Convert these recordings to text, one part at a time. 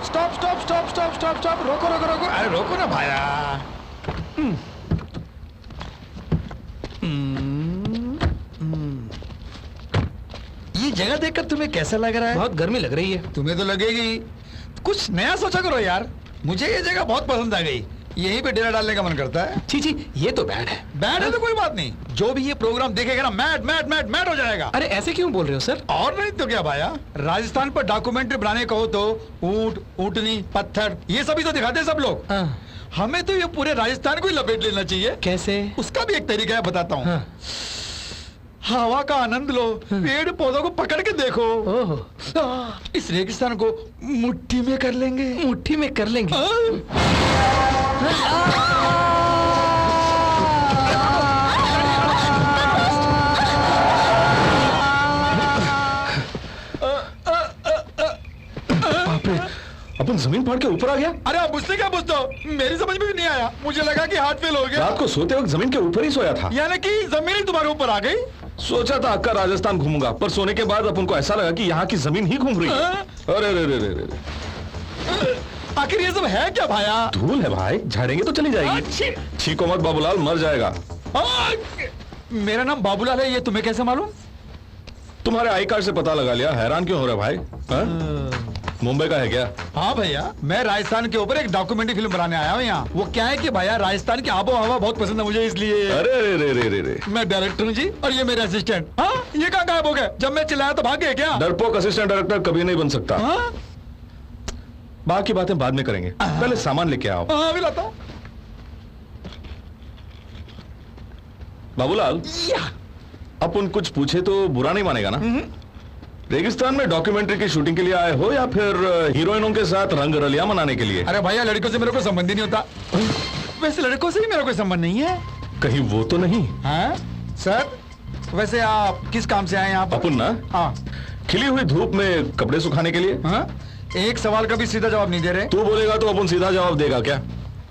Stop stop stop stop stop stop रोको रोको रोको अरे रोको ना भाया। ये जगह देखकर तुम्हें कैसा लग रहा है? बहुत गर्मी लग रही है। तुम्हें तो लगेगी, कुछ नया सोचा करो यार। मुझे ये जगह बहुत पसंद आ गई, यहीं पे डेरा डालने का मन करता है। छी छी, ये तो बैड है। बैड है तो कोई बात नहीं, जो भी ये प्रोग्राम देखेगा ना मैड मैड मैड मैड हो जाएगा। अरे ऐसे क्यों बोल रहे हो सर? और नहीं तो क्या भाया, राजस्थान पर डॉक्यूमेंट्री बनाने कहो तो ऊंट, ऊंटनी, पत्थर ये सभी तो दिखाते हैं सब लोग। हमें तो ये पूरे राजस्थान को ही लपेट लेना चाहिए। कैसे? उसका भी एक तरीका है, बताता हूँ। हवा का आनंद लो, पेड़ पौधों को पकड़ के देखो। इस रेगिस्तान को मुट्ठी में कर लेंगे। मुट्ठी में कर लेंगे? अपन जमीन फाड़ के ऊपर आ गया। अरे आप मुझसे क्या पूछते हो? मेरी समझ में भी नहीं आया, मुझे लगा कि हार्ट फेल हो गया। रात को सोते वक्त जमीन के ऊपर ही सोया था। यानी कि जमीन ही तुम्हारे ऊपर आ गई। सोचा था अक्का राजस्थान घूमूंगा, पर सोने के बाद अपन को ऐसा लगा कि यहाँ की जमीन ही घूम रही है। अरे रे रे रे रे, आखिर ये सब है क्या भाया? धूल है भाई, झाड़ेंगे तो चली जाएगी। छीको मत बाबूलाल, मर जाएगा। मेरा नाम बाबूलाल है, ये तुम्हें कैसे मालूम? तुम्हारे आई कार्ड से पता लगा लिया, हैरान क्यों हो रहा भाई? मुंबई का है क्या? हाँ भैया, मैं राजस्थान के ऊपर एक डॉक्यूमेंट्री फिल्म बनाने आया हूँ यहाँ। वो क्या है कि भैया राजस्थान की आबो हवा बहुत पसंद है मुझे, इसलिए। अरे रे रे रे रे रे, मैं डायरेक्टर हूँ जी, और ये मेरे असिस्टेंट। हाँ, ये कहाँ गायब हो गए? जब मैं चिल्लाया तो भाग गए क्या? डरपोक असिस्टेंट डायरेक्टर कभी नहीं बन सकता। हाँ? बाकी बातें बाद में करेंगे, पहले सामान लेके आओ। हाँ, अभी लाता हूँ। बाबूलाल, अपन कुछ पूछे तो बुरा नहीं मानेगा ना? रेगिस्तान में डॉक्यूमेंट्री की शूटिंग के लिए आए हो या फिर हीरोइनों के साथ रंग रलिया मनाने के लिए? अरे भैया, लड़कों से मेरा कोई संबंध ही नहीं होता। वैसे लड़कों से ही मेरा कोई संबंध नहीं है। कहीं वो तो नहीं? हाँ सर, वैसे आप किस काम से आए यहाँ पर? अपन ना हाँ। खिली हुई धूप में कपड़े सुखाने के लिए। हाँ? एक सवाल का भी सीधा जवाब नहीं दे रहे। तू बोलेगा तो अपन सीधा जवाब देगा क्या?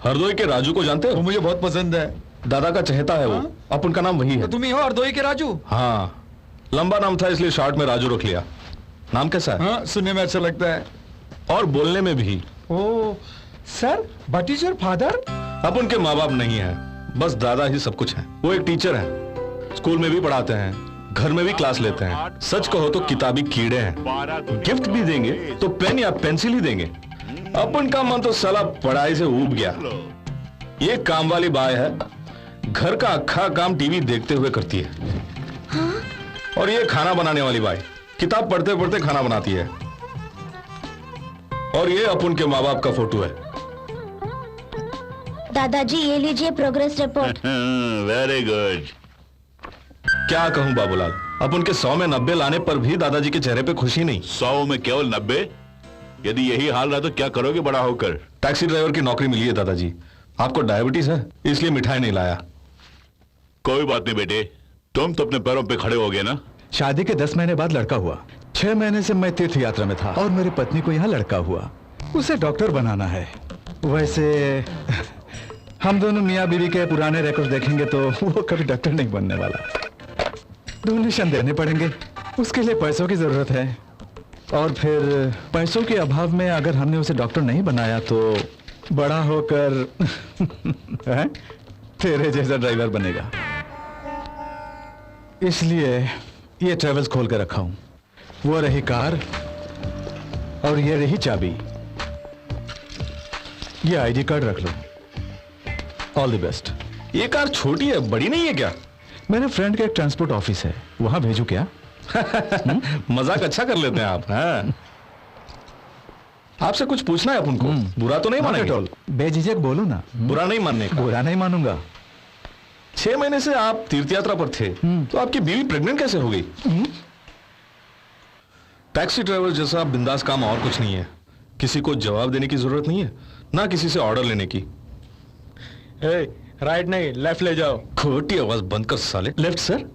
हरदोई के राजू को जानते वो हो? मुझे बहुत पसंद है। दादा का चहेता है वो। हाँ? अपन का नाम वही तो है। तुम ही हो हरदोई के राजू? हाँ, लंबा नाम था इसलिए शॉर्ट में राजू रख लिया। नाम कैसा है? हाँ, सुनने में अच्छा लगता है। और बोलने में भी। Oh sir, but is your father? अपन के माँ बाप नहीं है, बस दादा ही सब कुछ है। वो एक टीचर है, स्कूल में भी पढ़ाते हैं, घर में भी क्लास लेते हैं। सच कहो तो किताबी कीड़े हैं। गिफ्ट भी देंगे तो पेन या पेंसिल ही देंगे। अपन का मन तो साला पढ़ाई से ऊब गया। ये काम वाली बाई है, घर का अक्खा काम टीवी देखते हुए करती है। और ये खाना बनाने वाली बाई किताब पढ़ते पढ़ते खाना बनाती है। और ये अपन के माँ बाप का फोटो है। दादाजी ये लीजिए प्रोग्रेस रिपोर्ट। Very good. क्या कहूं बाबूलाल, अपन के 100 में 90 लाने पर भी दादाजी के चेहरे पे खुशी नहीं। 100 में केवल 90? यदि यही हाल रहा तो क्या करोगे बड़ा होकर? टैक्सी ड्राइवर की नौकरी मिली है दादाजी। आपको डायबिटीज है इसलिए मिठाई नहीं लाया। कोई बात नहीं बेटे, तुम तो अपने पैरों पे खड़े हो गए ना। शादी के 10 महीने बाद लड़का हुआ। 6 महीने से मैं तीर्थ यात्रा में था और मेरी पत्नी को यहाँ लड़का हुआ। उसे डॉक्टर बनाना है। वैसे हम दोनों मियाँ बीवी के पुराने रिकॉर्ड देखेंगे तो वो कभी डॉक्टर नहीं बनने वाला। डोनेशन देने पड़ेंगे, उसके लिए पैसों की जरूरत है। और फिर पैसों के अभाव में अगर हमने उसे डॉक्टर नहीं बनाया तो बड़ा होकर तेरे जैसा ड्राइवर बनेगा। इसलिए ये ट्रेवल्स खोल कर रखा हूं। वो रही कार और ये रही चाबी। ये आईडी कार्ड रख लो। All the best. ये कार छोटी है, बड़ी नहीं है क्या? मेरे फ्रेंड का एक ट्रांसपोर्ट ऑफिस है, वहां भेजू क्या? मजाक अच्छा कर लेते हैं आप। हाँ? आपसे कुछ पूछना है अपन को। बुरा तो नहीं मानेंगे? बेझिझक बोलो ना। बुरा नहीं मानने का। बुरा नहीं मानूंगा। 6 महीने से आप तीर्थ यात्रा पर थे तो आपकी बीवी प्रेग्नेंट कैसे हो गई? टैक्सी ड्राइवर जैसा बिंदास काम और कुछ नहीं है। किसी को जवाब देने की जरूरत नहीं है, ना किसी से ऑर्डर लेने की। राइट नहीं, लेफ्ट ले जाओ। खोटी आवाज बंद कर साले। Left sir.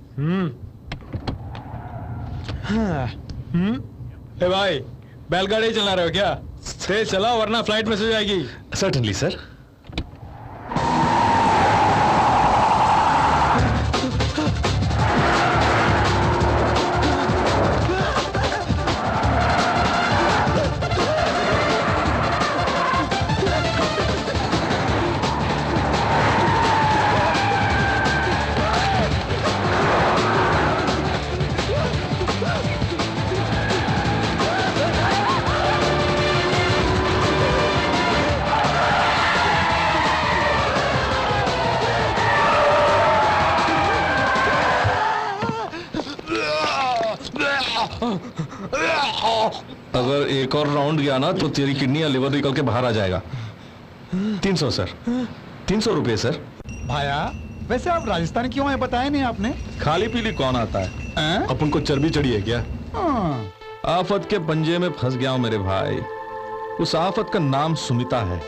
ए भाई, बैलगाड़ी चला रहे हो क्या? तेज चलाओ वरना फ्लाइट मिस हो जाएगी। Certainly sir. अगर एक और राउंड गया ना तो तेरी किडनी या लिवर निकल के बाहर आ जाएगा। 300 सर। 300 रुपए सर। भाया, वैसे आप राजस्थान क्यों आए बताया नहीं आपने? खाली पीली कौन आता है? अपन को चर्बी चढ़ी है क्या? हाँ। आफत के पंजे में फंस गया हूं मेरे भाई। उस आफत का नाम सुमिता है।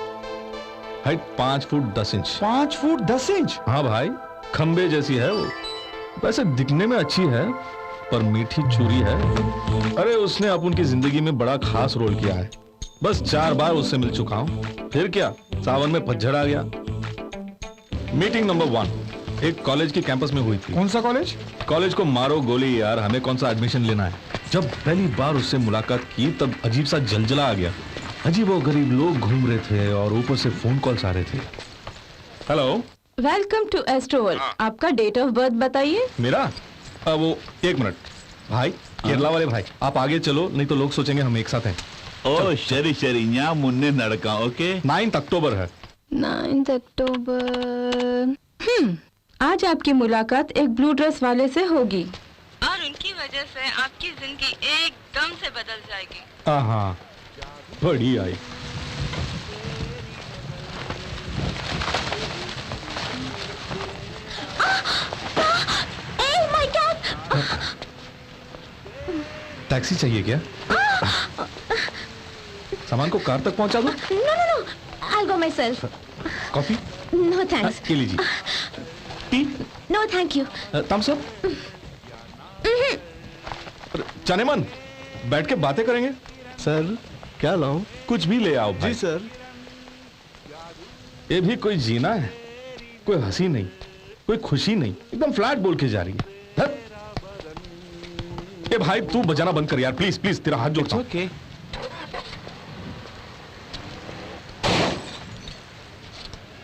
Height 5 foot 10 inch. 5 foot 10 inch? हाँ भाई, खंबे जैसी है वो। वैसे दिखने में अच्छी है पर मीठी चूरी है। अरे उसने अपन की जिंदगी में बड़ा खास रोल किया है। बस 4 बार उससे मिल चुका हूं। फिर क्या, सावन में पतझड़ आ गया। मीटिंग नंबर 1 एक कॉलेज की कैंपस में हुई थी। कौन सा कॉलेज? कॉलेज को मारो गोली यार, हमें कौन सा एडमिशन लेना है। जब पहली बार उससे मुलाकात की तब अजीब सा जलजला आ गया। अजीब और गरीब लोग घूम रहे थे और ऊपर से फोन कॉल्स आ रहे थे। Hello, welcome to Astroworld. आपका डेट ऑफ बर्थ बताइए। मेरा वो 1 मिनट। भाई केरला वाले भाई, आप आगे चलो, नहीं तो लोग सोचेंगे हम एक साथ हैं। ओ शरी शरी यहाँ मुन्ने नड़का ओके 9 अक्टूबर है। 9 अक्टूबर। आज आपकी मुलाकात एक ब्लू ड्रेस वाले से होगी और उनकी वजह से आपकी जिंदगी एकदम से बदल जाएगी। हाँ, बड़ी आई। टैक्सी चाहिए क्या? सामान को कार तक पहुंचा दो। No. I'll go myself. Coffee? No thanks. ये लीजिए। Tea? No thank you. Thums Up? चनेमन, बैठ के बातें करेंगे। सर क्या लाऊं? कुछ भी ले आओ भाई। जी सर। ये भी कोई जीना है? कोई हंसी नहीं, कोई खुशी नहीं, एकदम फ्लैट बोल के जा रही है। धत। ए भाई तू बजाना बंद कर यार, प्लीज प्लीज, तेरा हाथ जोड़ता हूं। ओके।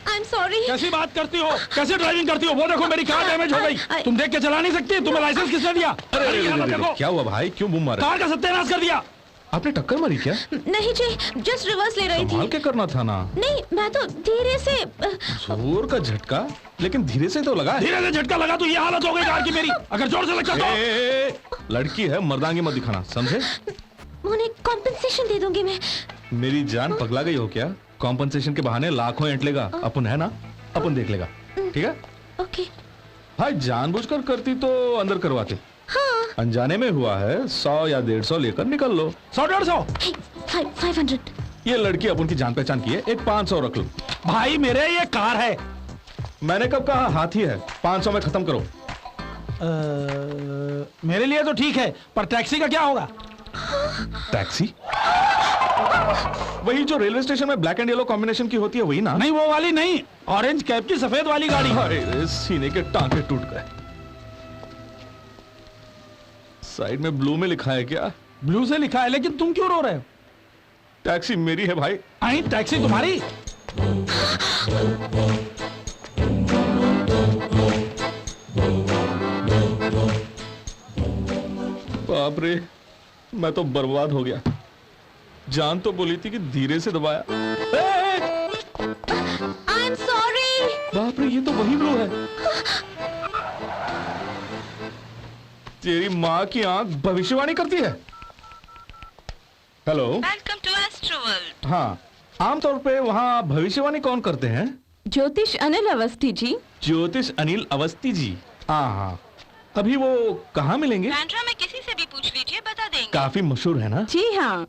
I'm sorry. कैसी बात करती हो, कैसे ड्राइविंग करती हो? वो देखो मेरी कार डैमेज हो गई। तुम देख के चला नहीं सकती? तुम्हें लाइसेंस किसने दिया? अरे यहाँ मत देखो। क्या हुआ भाई, क्यों बुम मारा? कार का सत्यानाश कर दिया। आपने टक्कर मारी क्या? नहीं जी, जस्ट रिवर्स ले रही संभाल थी। के करना था ना। नहीं, मैं तो धीरे से जोर का झटका, लेकिन धीरे से तो लगा है। धीरे से झटका लगा तो ये हालत हो गई कार की मेरी। अगर जोर से लगता तो लड़की है, मर्दांगी मत दिखाना, समझे? उन्हें कॉम्पेंसेशन दे दूंगी मैं। मेरी जान पगला गई हो क्या? कॉम्पनसेशन के बहाने लाखों एंट लेगा। अपन है ना, अपन देख लेगा, ठीक है? ओके। भाई जानबूझकर करती तो अंदर करवाते। हाँ। अनजाने में हुआ है, 100 या 150 लेकर निकल लो। 100-150। Hey, 500. ये लड़की अपन की जान पहचान की है, एक 500 रख लो। भाई मेरे ये कार है। मैंने कब कहा हाथी है? 500 में खत्म करो। मेरे लिए तो ठीक है, पर टैक्सी का क्या होगा? टैक्सी? वही जो रेलवे स्टेशन में ब्लैक एंड येलो कॉम्बिनेशन की होती है, वही ना? नहीं वो वाली नहीं, ऑरेंज कैप की सफेद वाली गाड़ी। अरे सीने के टांके टूट गए। साइड में ब्लू में लिखा है क्या? ब्लू से लिखा है, लेकिन तुम क्यों रो रहे हो? टैक्सी मेरी है भाई। आई टैक्सी तुम्हारी? बाप रे, मैं तो बर्बाद हो गया। जान तो बोली थी कि धीरे से दबाया। I'm sorry. बाप रे, ये तो वही ब्लू है। तेरी माँ की आंख भविष्यवाणी करती है। Hello, welcome to Astroworld. हाँ, आमतौर पे वहाँ भविष्यवाणी कौन करते हैं? ज्योतिष अनिल अवस्थी जी। ज्योतिष अनिल अवस्थी जी। हाँ, अभी वो कहाँ मिलेंगे? बैंड्रा में किसी से भी पूछ लीजिए, बता देंगे। काफी मशहूर है ना? जी हाँ।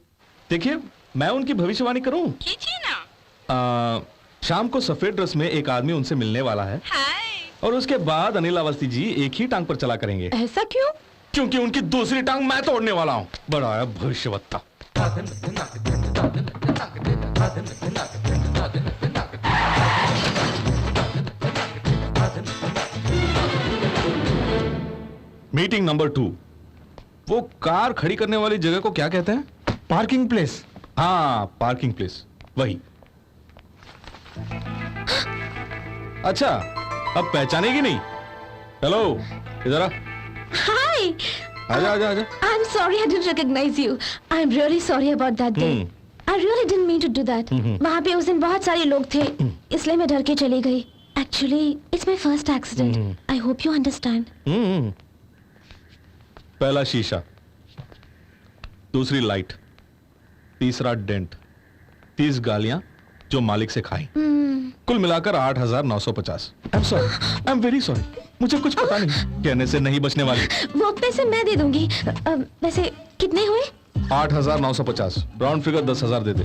देखिए, मैं उनकी भविष्यवाणी करूं? कीजिए ना। शाम को सफेद ड्रेस में एक आदमी उनसे मिलने वाला है, हाय। और उसके बाद अनिल अवस्थी जी एक ही टांग पर चला करेंगे। ऐसा क्यों? क्योंकि उनकी दूसरी टांग मैं तोड़ने वाला हूँ। बड़ा है भविष्यवक्ता। Meeting number 2। वो कार खड़ी करने वाली जगह को क्या कहते हैं? Parking place. हाँ, पार्किंग प्लेस, वही। अच्छा, अब पहचानेगी नहीं? हेलो, इधर आ। Hi. आजा आजा आजा। I'm sorry I didn't recognize you. I'm really sorry about that day. I really didn't mean to do that. वहाँ पे उस दिन बहुत सारे लोग थे, इसलिए मैं डर के चली गई. Actually, it's my first accident. I hope you understand. पहला शीशा, दूसरी लाइट, तीसरा डेंट, 30 गालियां जो मालिक से खाई। कुल मिलाकर 8,950। I'm sorry. I'm very sorry. मुझे कुछ पता नहीं, कहने से नहीं बचने वाली। वो पैसे मैं दे दूंगी. वैसे कितने हुए? 8,950। राउंड फिगर 10,000 दे दे।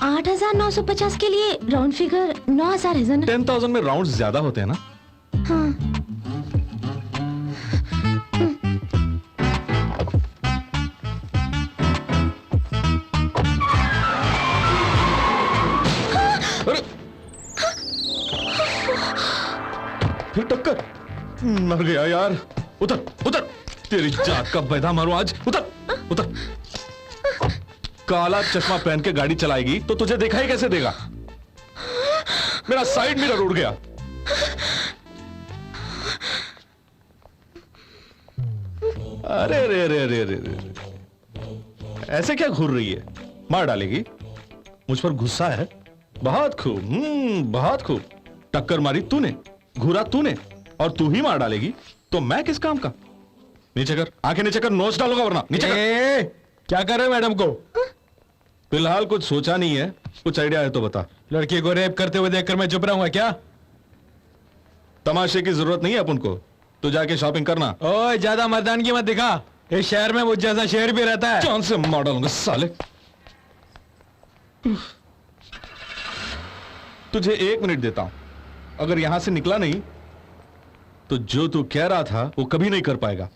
8,950 के लिए राउंड फिगर 9,000 है ना? 10,000 में राउंड ज्यादा होते हैं ना? हाँ. अरे फिर टक्कर, मर गया यार। उतर उतर, तेरी जात का बैदा मारो आज। उतर उतर। काला चश्मा पहन के गाड़ी चलाएगी तो तुझे देखा ही कैसे देगा? मेरा साइड मिरर उड़ गया। अरे रे रे रे रे रे, ऐसे क्या घूर रही है? मार डालेगी? मुझ पर गुस्सा है? बहुत खूब, बहुत खूब। टक्कर मारी तूने, घूरा तूने, और तू ही मार डालेगी तो मैं किस काम का? नीचे कर, आंखें नीचे कर, नोच डालूंगा वरना। नीचे कर। क्या कर रहे मैडम को? फिलहाल कुछ सोचा नहीं है, कुछ आइडिया है तो बता। लड़की को रेप करते हुए देखकर मैं चुप रहूंगा क्या? तमाशे की जरूरत नहीं है अपन को, तू जाके शॉपिंग करना। ओए ज्यादा मर्दानगी मत दिखा, इस शहर में मुझ जैसा शेर भी रहता है। जान से मार डालूंगा साले। तुझे 1 मिनट देता हूं, अगर यहां से निकला नहीं तो जो तू कह रहा था वो कभी नहीं कर पाएगा।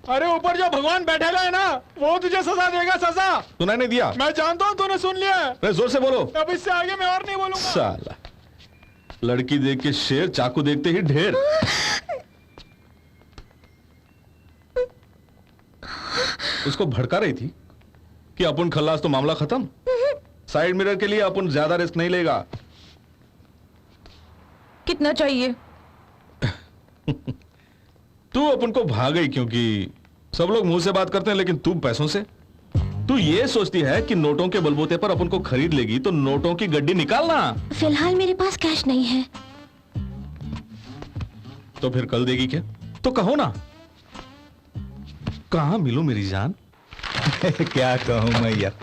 अरे ऊपर जो भगवान बैठेगा है ना, वो तुझे सजा देगा, सजा। तूने नहीं दिया? मैं जानता हूं, तूने सुन लिया है। अरे जोर से बोलो। अब इससे आगे मैं और नहीं बोलूंगा। साला, लड़की देख के शेर, चाकू देखते ही ढेर। उसको भड़का रही थी कि अपन खल्लास तो मामला खत्म। साइड मिरर के लिए अपन ज्यादा रिस्क नहीं लेगा। कितना चाहिए? तू अपन को भाग गई क्योंकि सब लोग मुंह से बात करते हैं, लेकिन तू पैसों से। तू ये सोचती है कि नोटों के बलबूते पर अपन को खरीद लेगी तो नोटों की गड्डी निकालना। फिलहाल मेरे पास कैश नहीं है। तो फिर कल देगी क्या? तो कहो ना। कहां मिलूं मेरी जान? क्या कहूं मैं यार।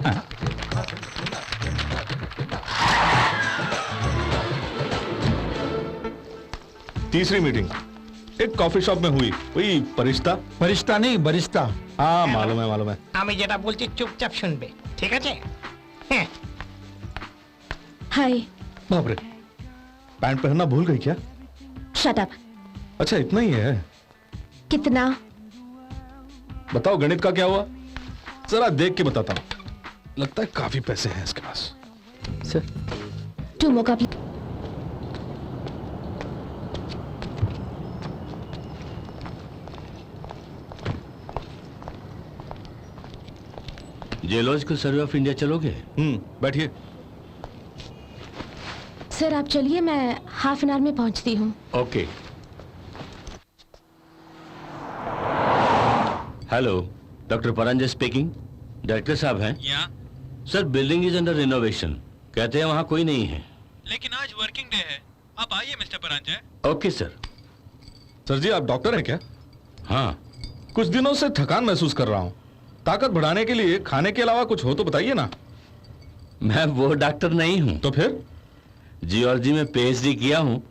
तीसरी मीटिंग एक कॉफी शॉप में हुई। वही परिश्ता। फरिश्ता नहीं, बरिश्ता। हाँ मालूम है, मालूम है। আমি যেটা বলছি চুপচাপ শুনবে, ঠিক আছে? হ্যাঁ। हाय। बाप रे, पैंट पहनना भूल गई क्या? Shut up. अच्छा इतना ही है? कितना? बताओ गणित का क्या हुआ? जरा देख के बताता हूं। लगता है काफी पैसे हैं इसके पास। Sir 2 more coffee. Geological Survey of India चलोगे? बैठिए। सर आप चलिए, मैं हाफ एन आवर में पहुंचती हूँ। Okay. Hello, doctor Paranjay speaking. Director साहब हैं? या sir building is under renovation, कहते हैं वहां कोई नहीं है। लेकिन आज वर्किंग डे है, आप आइए mister Paranjay. Okay sir. Sir ji आप डॉक्टर हैं क्या? हाँ, कुछ दिनों से थकान महसूस कर रहा हूं। ताकत बढ़ाने के लिए खाने के अलावा कुछ हो तो बताइए ना। मैं वो डॉक्टर नहीं हूँ। तो फिर? जियोलॉजी में पीएचडी किया हूँ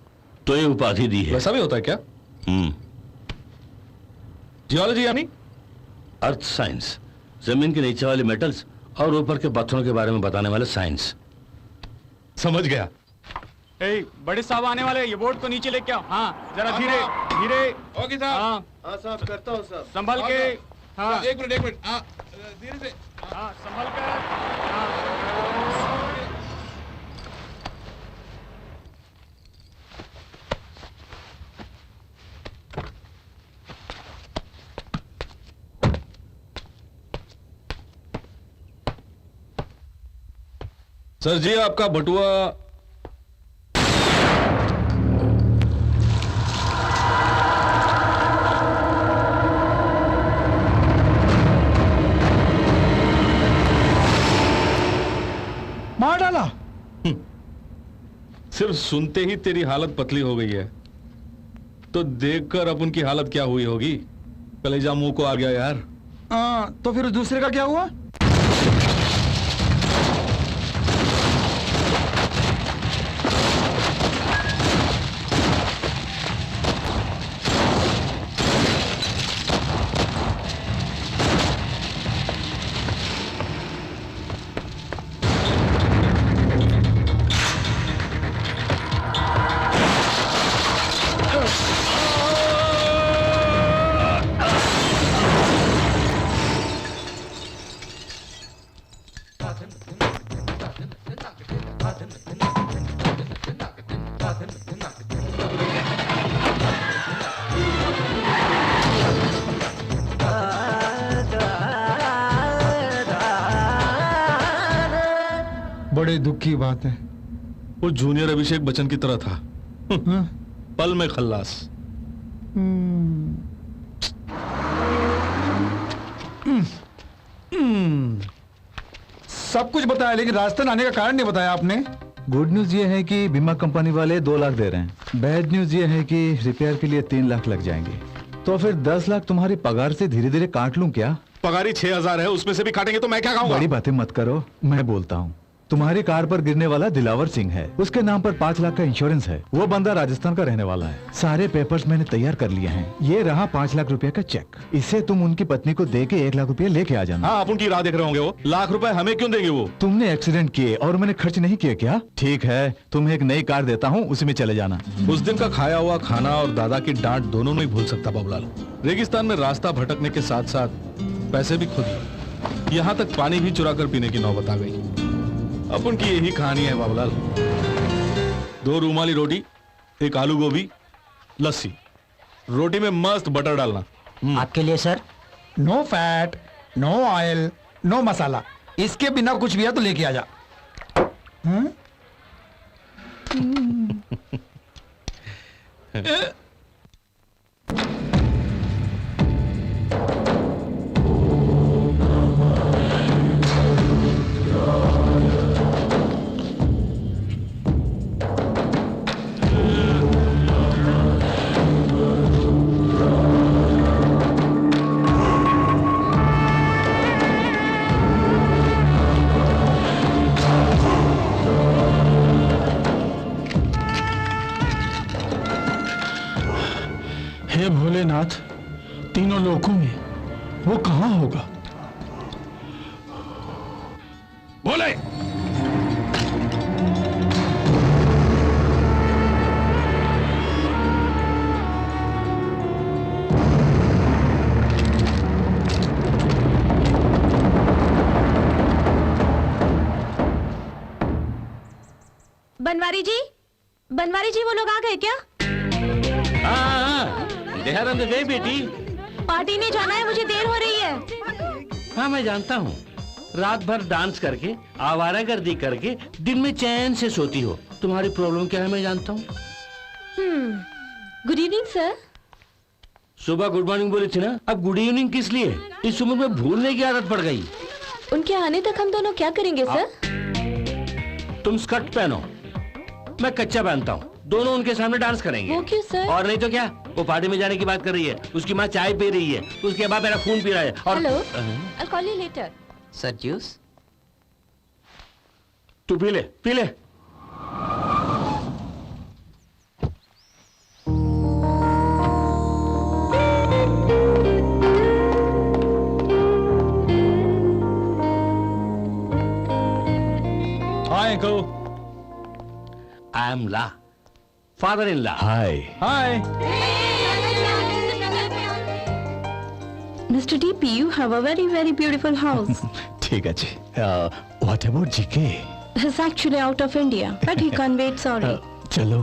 तो ये उपाधि दी है। वैसा भी होता है क्या? जियोलॉजी यानी? अर्थ साइंस, जमीन के नीचे वाले मेटल्स और ऊपर के पत्थरों के बारे में बताने वाले साइंस। समझ गया। बड़े साहब आने वाले, ये बोर्ड को नीचे लेके आओ। हाँ जरा धीरे धीरे। ओके साहब। हाँ साहब, करता हूँ साहब। संभल के। हाँ एक मिनट धीरे से। हाँ संभल कर। सर जी आपका बटुआ। मार डाला। सिर्फ सुनते ही तेरी हालत पतली हो गई है तो देखकर अपन की हालत क्या हुई होगी। कलेजा मुंह को आ गया यार। तो फिर दूसरे का क्या हुआ? बड़े दुख की बात है। वो जूनियर अभिषेक बच्चन की तरह था। पल में खल्लास। सब कुछ बताया लेकिन राजस्थान आने का कारण नहीं बताया आपने। गुड न्यूज ये है कि बीमा कंपनी वाले 2 लाख दे रहे हैं। बैड न्यूज ये है कि रिपेयर के लिए 3 लाख लग जाएंगे। तो फिर 10 लाख तुम्हारी पगार से धीरे धीरे काट लूं क्या? पगारी 6,000 है, उसमें से भी काटेंगे तो मैं क्या खाऊंगा? बड़ी बातें मत करो, मैं बोलता हूँ। तुम्हारी कार पर गिरने वाला दिलावर सिंह है, उसके नाम पर 5 लाख का इंश्योरेंस है। वो बंदा राजस्थान का रहने वाला है। सारे पेपर्स मैंने तैयार कर लिए हैं। ये रहा 5 लाख रुपए का चेक। इसे तुम उनकी पत्नी को दे के 1 लाख रुपए लेके आ जाना। हाँ, आप उनकी राह देख रहे होंगे। वो लाख रुपए हमें क्यों देंगे? वो तुमने एक्सीडेंट किए और मैंने खर्च नहीं किए क्या? ठीक है, तुम्हें एक नई कार देता हूँ, उसी में चले जाना। उस दिन का खाया हुआ खाना और दादा की डांट दोनों नहीं भूल सकता बाबूलाल। रेगिस्तान में रास्ता भटकने के साथ साथ पैसे भी खो दिए। यहाँ तक पानी भी चुरा कर पीने की नौबत आ गई। अपन की यही कहानी है बाबूलाल। 2 रूमाली रोटी, 1 आलू गोभी, लस्सी। रोटी में मस्त बटर डालना। आपके लिए sir. No fat, no oil, no masala. इसके बिना कुछ भी है तो लेके आ जा। हे भोलेनाथ, तीनों लोकों में वो कहां होगा? बोले। बनवारी जी वो लोग आ गए क्या? हाँ, देहरादून गई बेटी। पार्टी में जाना है, मुझे देर हो रही है। हाँ, मैं जानता हूँ। रात भर डांस करके, आवारागर्दी करके दिन में चैन से सोती हो। तुम्हारी प्रॉब्लम क्या है मैं जानता हूँ। Good evening sir. सुबह गुड मॉर्निंग बोली थी ना, अब गुड इवनिंग किस लिए? इस उम्र में भूलने की आदत पड़ गई। उनके आने तक हम दोनों क्या करेंगे सर? तुम स्कर्ट पहनो, मैं कच्चा पहनता हूँ। दोनों उनके सामने डांस करेंगे। वो क्यों सर? और नहीं तो क्या, वो पार्टी में जाने की बात कर रही है। उसकी माँ चाय पी रही है, उसके बाद मेरा खून पी रहा है। और hello, I'll call you later. Sir juice. तू पी ले, पी ले। Hi uncle. I am law, father in law. Hi. Hi. Mr. DP, you have a very, very beautiful house. ठीक है जी। What about GK? He's actually out of India, but he can't wait, sorry. चलो।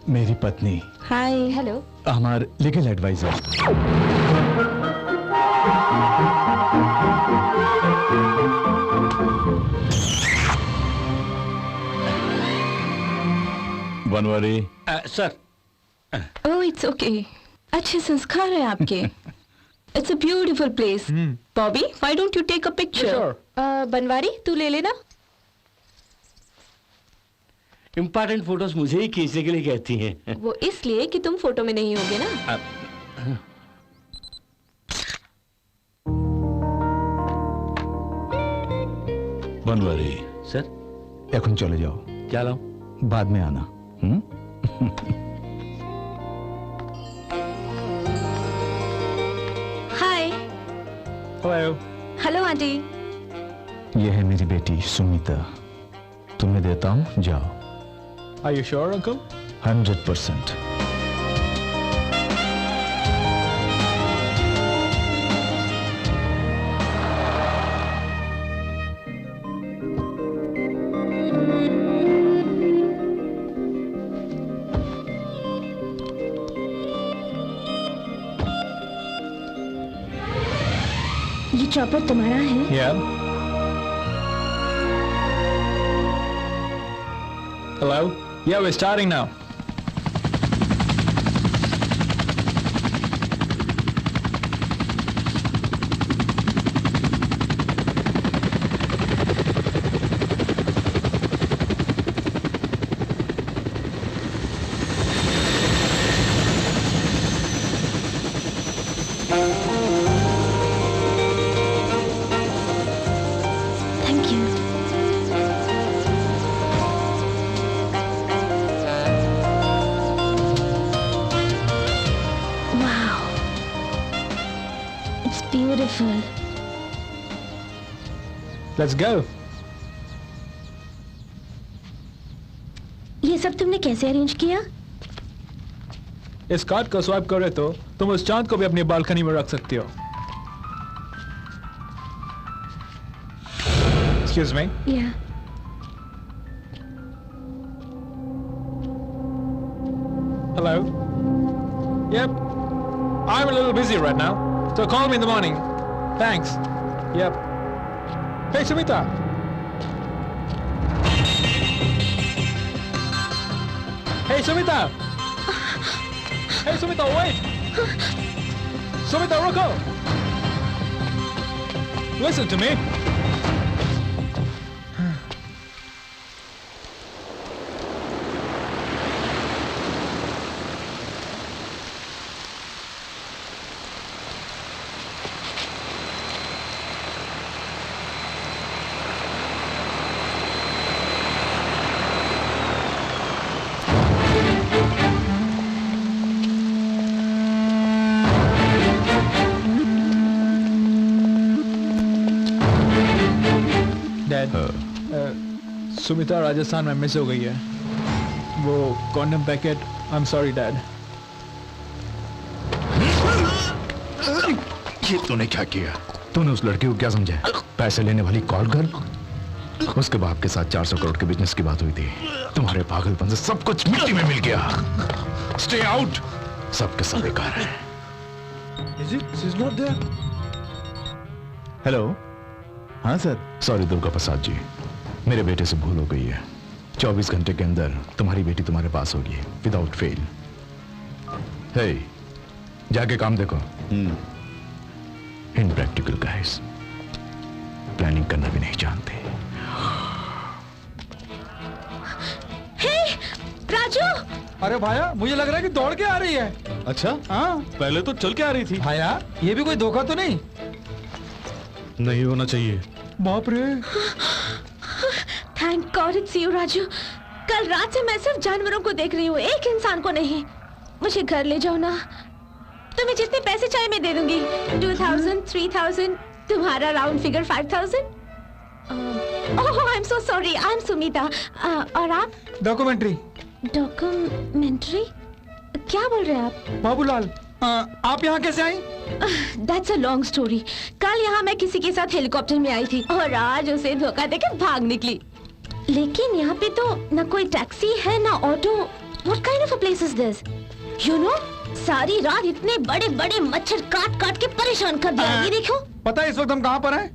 मेरी पत्नी, Hi. Hello. हमार legal adviser. Banwari. Sir. Oh, it's okay. अच्छे संस्कार है आपके. It's a beautiful place. Bobby, why don't you take a picture? Banwari तू ले लेना। इम्पोर्टेंट फोटोज मुझे ही खींचने के लिए कहती हैं। वो इसलिए कि तुम फोटो में नहीं होगे ना। बनवारी। सर, এখন চলে যাও। क्या लाऊं? बाद में आना। हाय। हेलो। Hello aunty. ये है मेरी बेटी सुमिता। तुम्हें देता हूँ, जाओ। Are you sure, uncle? 100%। ये चॉपर तुम्हारा है? Yeah. Hello? Yeah, we're starting now. Thank you. Wow. It's beautiful. Let's go. ये सब तुमने कैसे अरेंज किया? इस कार्ड को स्वाइप करे तो तुम उस चांद को भी अपनी बालकनी में रख सकती हो. Excuse me. Yeah. Hello. Yep. I'm a little busy right now, so call me in the morning. Thanks. Yep. Hey, Sumita. Hey, Sumita. Hey, Sumita, wait. Sumita, ruko. Listen to me. Dad Sumita Rajasthan में miss हो गई है. वो condom packet. I am sorry dad. ये तूने क्या किया? तूने उस लड़की को क्या समझा? पैसे लेने वाली कॉल गर्ल? उसके बाप के साथ 400 करोड़ के बिजनेस की बात हुई थी. तुम्हारे पागलपन से सब कुछ मिट्टी में मिल गया. Stay out. सबके सब बेकार है. हेलो. हाँ सर. सॉरी दुर्गा प्रसाद जी, मेरे बेटे से भूल हो गई है. 24 घंटे के अंदर तुम्हारी बेटी तुम्हारे पास होगी विदाउट फेल. हे, जाके काम देखो. इनप्रैक्टिकल गाइस, प्लानिंग करना भी नहीं जानते. राजू. अरे भाया, मुझे लग रहा है कि दौड़ के आ रही है. अच्छा, हाँ पहले तो चल के आ रही थी. भाया, ये भी कोई धोखा तो नहीं? नहीं होना चाहिए. बाप रे. Thank God it's you Raju. कल रात से मैं सिर्फ जानवरों को देख रही हूँ, एक इंसान को नहीं. मुझे घर ले जाओ ना. तुम्हें जितने पैसे चाहिए मैं दे दूंगी. 2000, 3000, तुम्हारा round figure 5000. Oh, I am so sorry. I am Sumita. और आप? डॉक्यूमेंट्री. डॉक्यूमेंट्री? क्या बोल रहे हैं आप? बाबूलाल, आप यहाँ कैसे आई? That's a long story. कल यहाँ मैं किसी के साथ हेलीकॉप्टर में आई थी और आज उसे धोखा देकर भाग निकली. लेकिन यहाँ पे तो न कोई टैक्सी है न auto. What kind of a place is this? You know, सारी रात इतने बड़े बड़े मच्छर काट काट के परेशान कर दिया. ये देखो. पता है इस वक्त हम कहाँ पर हैं?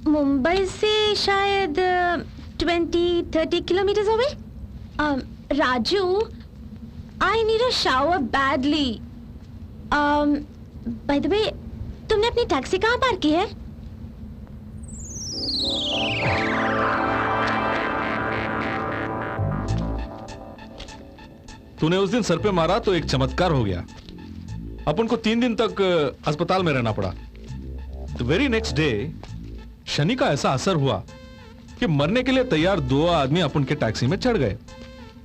मुंबई से शायद 20-30 kilometre away. Raju, I need a shower badly. By the way, तुमने अपनी टैक्सी कहाँ पार्क की है? तूने उस दिन सर पे मारा तो एक चमत्कार हो गया. अपन को 3 दिन तक अस्पताल में रहना पड़ा. The very next day Shani का ऐसा असर हुआ कि मरने के लिए तैयार 2 आदमी अपन के टैक्सी में चढ़ गए.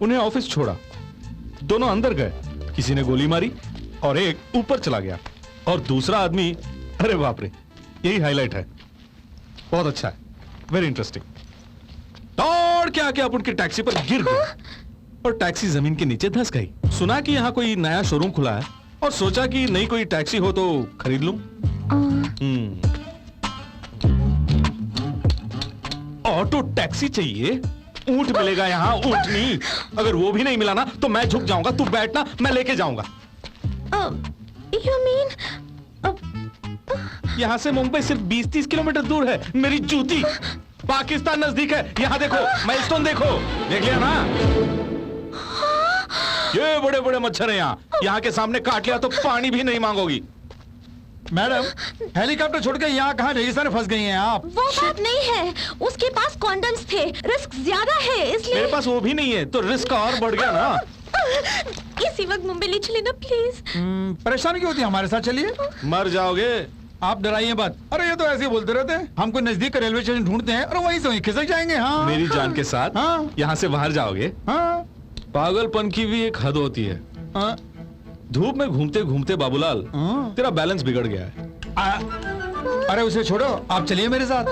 उन्हें ऑफिस छोड़ा. दोनों अंदर गए. किसी ने गोली मारी और एक ऊपर चला गया और दूसरा आदमी, अरे बाप रे, यही हाईलाइट है. बहुत अच्छा है, वेरी इंटरेस्टिंग. दौड़ के आके अपन की टैक्सी पर गिर गया और टैक्सी जमीन के नीचे धंस गई. सुना कि यहाँ कोई नया शोरूम खुला है और सोचा कि नई कोई टैक्सी हो तो खरीद लूं. ऑटो टैक्सी चाहिए. ऊंट मिलेगा यहाँ, ऊंटनी. अगर वो भी नहीं मिला ना तो मैं झुक जाऊंगा. तू बैठना, मैं लेके जाऊंगा. You mean? यहाँ से मुंबई सिर्फ 20-30 किलोमीटर दूर है. मेरी जूती. पाकिस्तान नजदीक है, यहाँ देखो, माइलस्टोन देखो, देख लिया ना? ये बड़े बड़े मच्छर हैं यहाँ के सामने काट लिया तो पानी भी नहीं मांगोगी। मैडम, हेलीकॉप्टर छोड़ के यहाँ कहाँ रेगिस्तान में फंस गई हैं आप? वो बात नहीं है, उसके पास कॉन्डम्स थे, रिस्क ज्यादा है इसलिए। मेरे पास वो भी नहीं है तो रिस्क और बढ़ गया ना। इसी वक्त मुंबई ले चले ना प्लीज। परेशानी क्यों होती है, हमारे साथ चलिए। मर जाओगे। आप डराइए मत। अरे ये तो ऐसे ही बोलते रहते हैं। हमको नजदीक का रेलवे स्टेशन ढूंढते हैं और वहीं से वहीं खिसक जाएंगे। हाँ मेरी जान के साथ हाँ। यहाँ से बाहर जाओगे। हाँ पागलपन की भी एक हद होती है। हाँ। धूप में घूमते घूमते बाबूलाल हाँ। तेरा बैलेंस बिगड़ गया है। अरे उसे छोड़ो, आप चलिए मेरे साथ।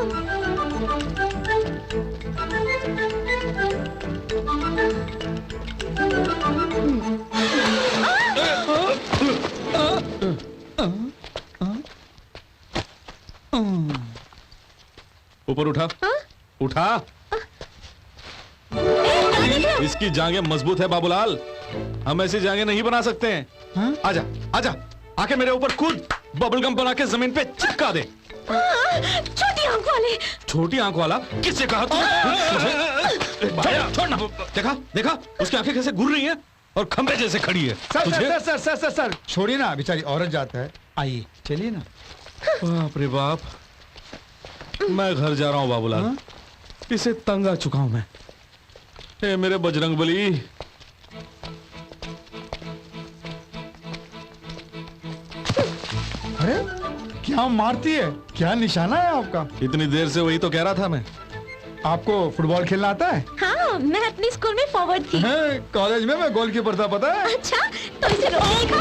ऊपर उठा। उठा। इसकी जांघें मजबूत है बाबूलाल, हम ऐसी जांघें नहीं बना सकते हैं। आजा आजा, आके मेरे ऊपर कूद, बबल गम बना के जमीन पे चिपका दे। छोटी आंख वाले। छोटी आंख वाला किससे कहा तुझे? छोड़ना। देखा देखा उसकी आंखें कैसे घूर रही हैं और खंबे जैसे खड़ी है। Sir sir sir sir sir sir छोड़िए ना, बेचारी औरत जाता है। आइए चलिए ना। बाप रे बाप, मैं घर जा रहा हूँ बाबूलाल। इसे तंग आ चुका हूं मैं। ए मेरे बजरंगबली, अरे क्या मारती है, क्या निशाना है आपका? इतनी देर से वही तो कह रहा था मैं। आपको फुटबॉल खेलना आता है? हाँ, मैं अपनी स्कूल में फॉरवर्ड थी। कॉलेज में मैं गोलकीपर था, पता है? अच्छा, तो इसे रोकिएगा।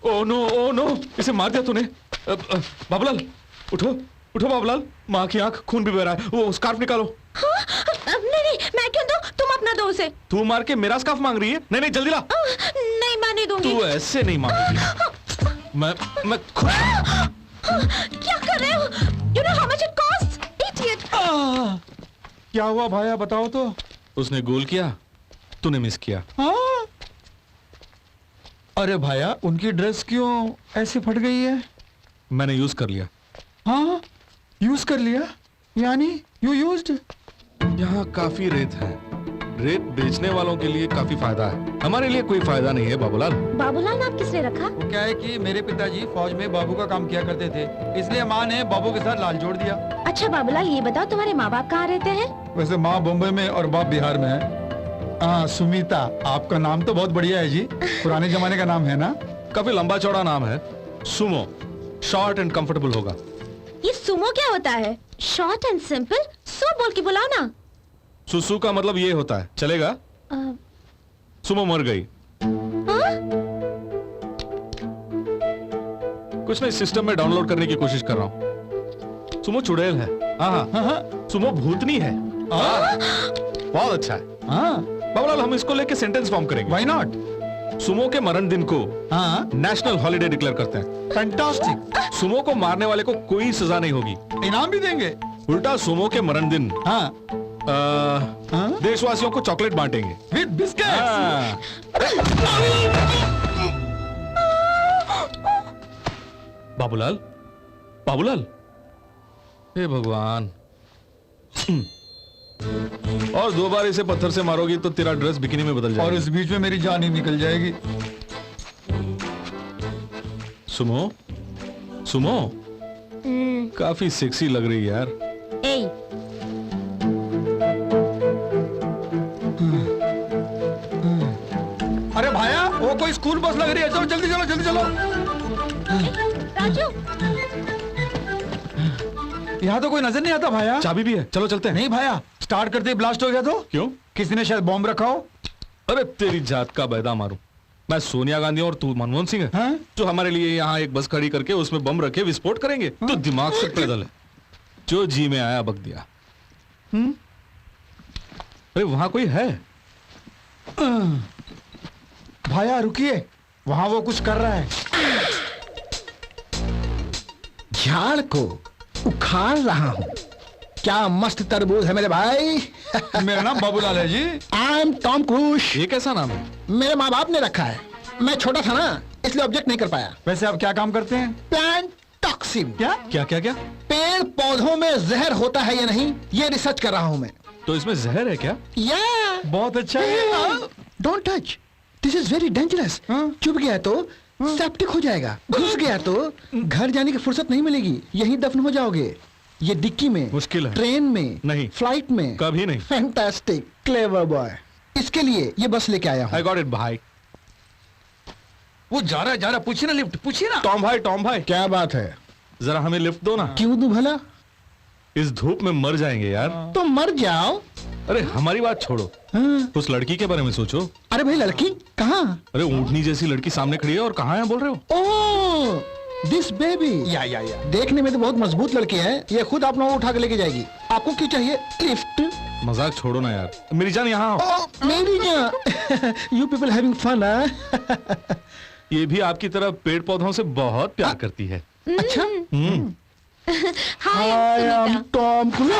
ओ नो, इसे मार दिया तूने। बाबूलाल उठो उठो बाबूलाल, माँ की आंख खून भी बह रहा है, वो स्कार्फ निकालो। नहीं, मैं क्यों दूं? तुम अपना दो उसे। तू मार के मेरा स्कार्फ मांग रही है? नहीं जल्दी ला। नहीं, मैं नहीं दूंगी। तू ऐसे नहीं मांगेगी। मैं खुद। क्या कर रहे हो? You know how much it costs? Idiot! क्या हुआ भाया, बताओ तो। उसने गोल किया, तूने मिस किया। हाँ? अरे भाया, उनकी ड्रेस क्यों ऐसे फट गई है? मैंने यूज कर लिया। हाँ, यूज कर लिया? यानी यू यूज्ड? यहाँ काफी रेत है, रेत बेचने वालों के लिए काफी फायदा है, हमारे लिए कोई फायदा नहीं है बाबूलाल। बाबूलाल नाम किसने रखा? वो क्या है कि मेरे पिताजी फौज में बाबू का काम किया करते थे, इसलिए माँ ने बाबू के साथ लाल जोड़ दिया। अच्छा बाबूलाल, ये बताओ तुम्हारे माँ बाप कहाँ रहते हैं? वैसे माँ बॉम्बे में और बाप बिहार में है। सुमिता, आपका नाम तो बहुत बढ़िया है जी, पुराने जमाने का नाम है ना? काफी लंबा चौड़ा नाम है, सुमो, शॉर्ट एंड कंफर्टेबल होगा। ये सुमो क्या होता है? शॉर्ट एंड सिंपल, सो बोल के बुलाओ ना। सुसु का मतलब ये होता है, चलेगा? सुमो मर गई। कुछ नहीं, सिस्टम में डाउनलोड करने की कोशिश कर रहा हूँ। सुमो चुड़ैल है। हाँ, सुमो भूतनी है। बहुत अच्छा है। बाबूलाल, हम इसको लेके सेंटेंस फॉर्म करेंगे। Why not? सुमो के मरण दिन को नेशनल हॉलिडे डिक्लेयर करते हैं। फैंटास्टिक। सुमो को मारने वाले को कोई सजा नहीं होगी, इनाम भी देंगे। उल्टा सुमो के मरण दिन देशवासियों को चॉकलेट बांटेंगे विद बिस्किट। बाबूलाल, बाबूलाल, हे भगवान। और 2 बार इसे पत्थर से मारोगी तो तेरा ड्रेस बिकिनी में बदल जाएगा। और इस बीच में मेरी जान ही निकल जाएगी। सुमो, सुमो, काफी सेक्सी लग रही है यार। अरे भाया, वो कोई स्कूल बस लग रही है, चलो जल्दी चलो, जल्दी चलो। राजू, यहाँ तो कोई नजर नहीं आता भाया। चाबी भी है, चलो चलते हैं। नहीं भाया, स्टार्ट करते ही ब्लास्ट हो गया तो? क्यों? किसी ने शायद बॉम्ब रखा हो। अरे तेरी जात का बैदा मारूं मैं, सोनिया गांधी और तू मनमोहन सिंह है जो हमारे लिए यहाँ एक बस खड़ी करके उसमें बम रखे विस्फोट करेंगे। तो दिमाग से पैदल है, जो जी में आया बक दिया। अरे वहां कोई है? भाया रुकिए, वहां वो कुछ कर रहा है। झाड़ को उखाड़ रहा हूँ। क्या मस्त तरबूज है मेरे भाई। मेरा नाम बाबूलाल है जी। I am Tom Cruise. ये कैसा नाम है? मेरे माँ बाप ने रखा है, मैं छोटा था ना इसलिए ऑब्जेक्ट नहीं कर पाया। वैसे आप क्या काम करते हैं? Plant toxin. क्या? क्या क्या क्या? पेड़ पौधों में जहर होता है या नहीं, ये रिसर्च कर रहा हूं मैं। तो इसमें जहर है क्या? या बहुत अच्छा है। Don't touch, this is very dangerous. चुभ गया तो सेप्टिक हो जाएगा, घुस गया तो घर जाने की फुर्सत नहीं मिलेगी, यहीं दफन हो जाओगे। ये डिक्की में, मुश्किल है। ट्रेन में, नहीं। फ्लाइट में, कभी नहीं। Fantastic, clever boy. इसके लिए ये बस लेके आया हूँ। आई गॉट इट भाई। वो जा रहा है, पूछिए ना लिफ्ट, पूछिए ना। टॉम भाई क्या बात है? जरा हमें लिफ्ट दो ना। क्यों दूं भला? इस धूप में मर जाएंगे यार। तो मर जाओ। अरे हमारी बात छोड़ो, हाँ। उस लड़की के बारे में सोचो। अरे भाई, लड़की कहाँ? अरे ऊँटनी जैसी लड़की सामने खड़ी है और कहाँ है बोल रहे हो? ओह, दिस बेबी। या देखने में तो बहुत मजबूत लड़की है, ये खुद आप लोगों को उठा के लेके जाएगी। आपको क्या चाहिए? लिफ्ट? मजाक छोड़ो ना यार। मेरी जान यहाँ आओ। ओह, मेरी जान। You people having fun? ये भी आपकी तरह पेड़ पौधों से बहुत प्यार करती है। अच्छा। Hi I am Sunita. Tom Cruise.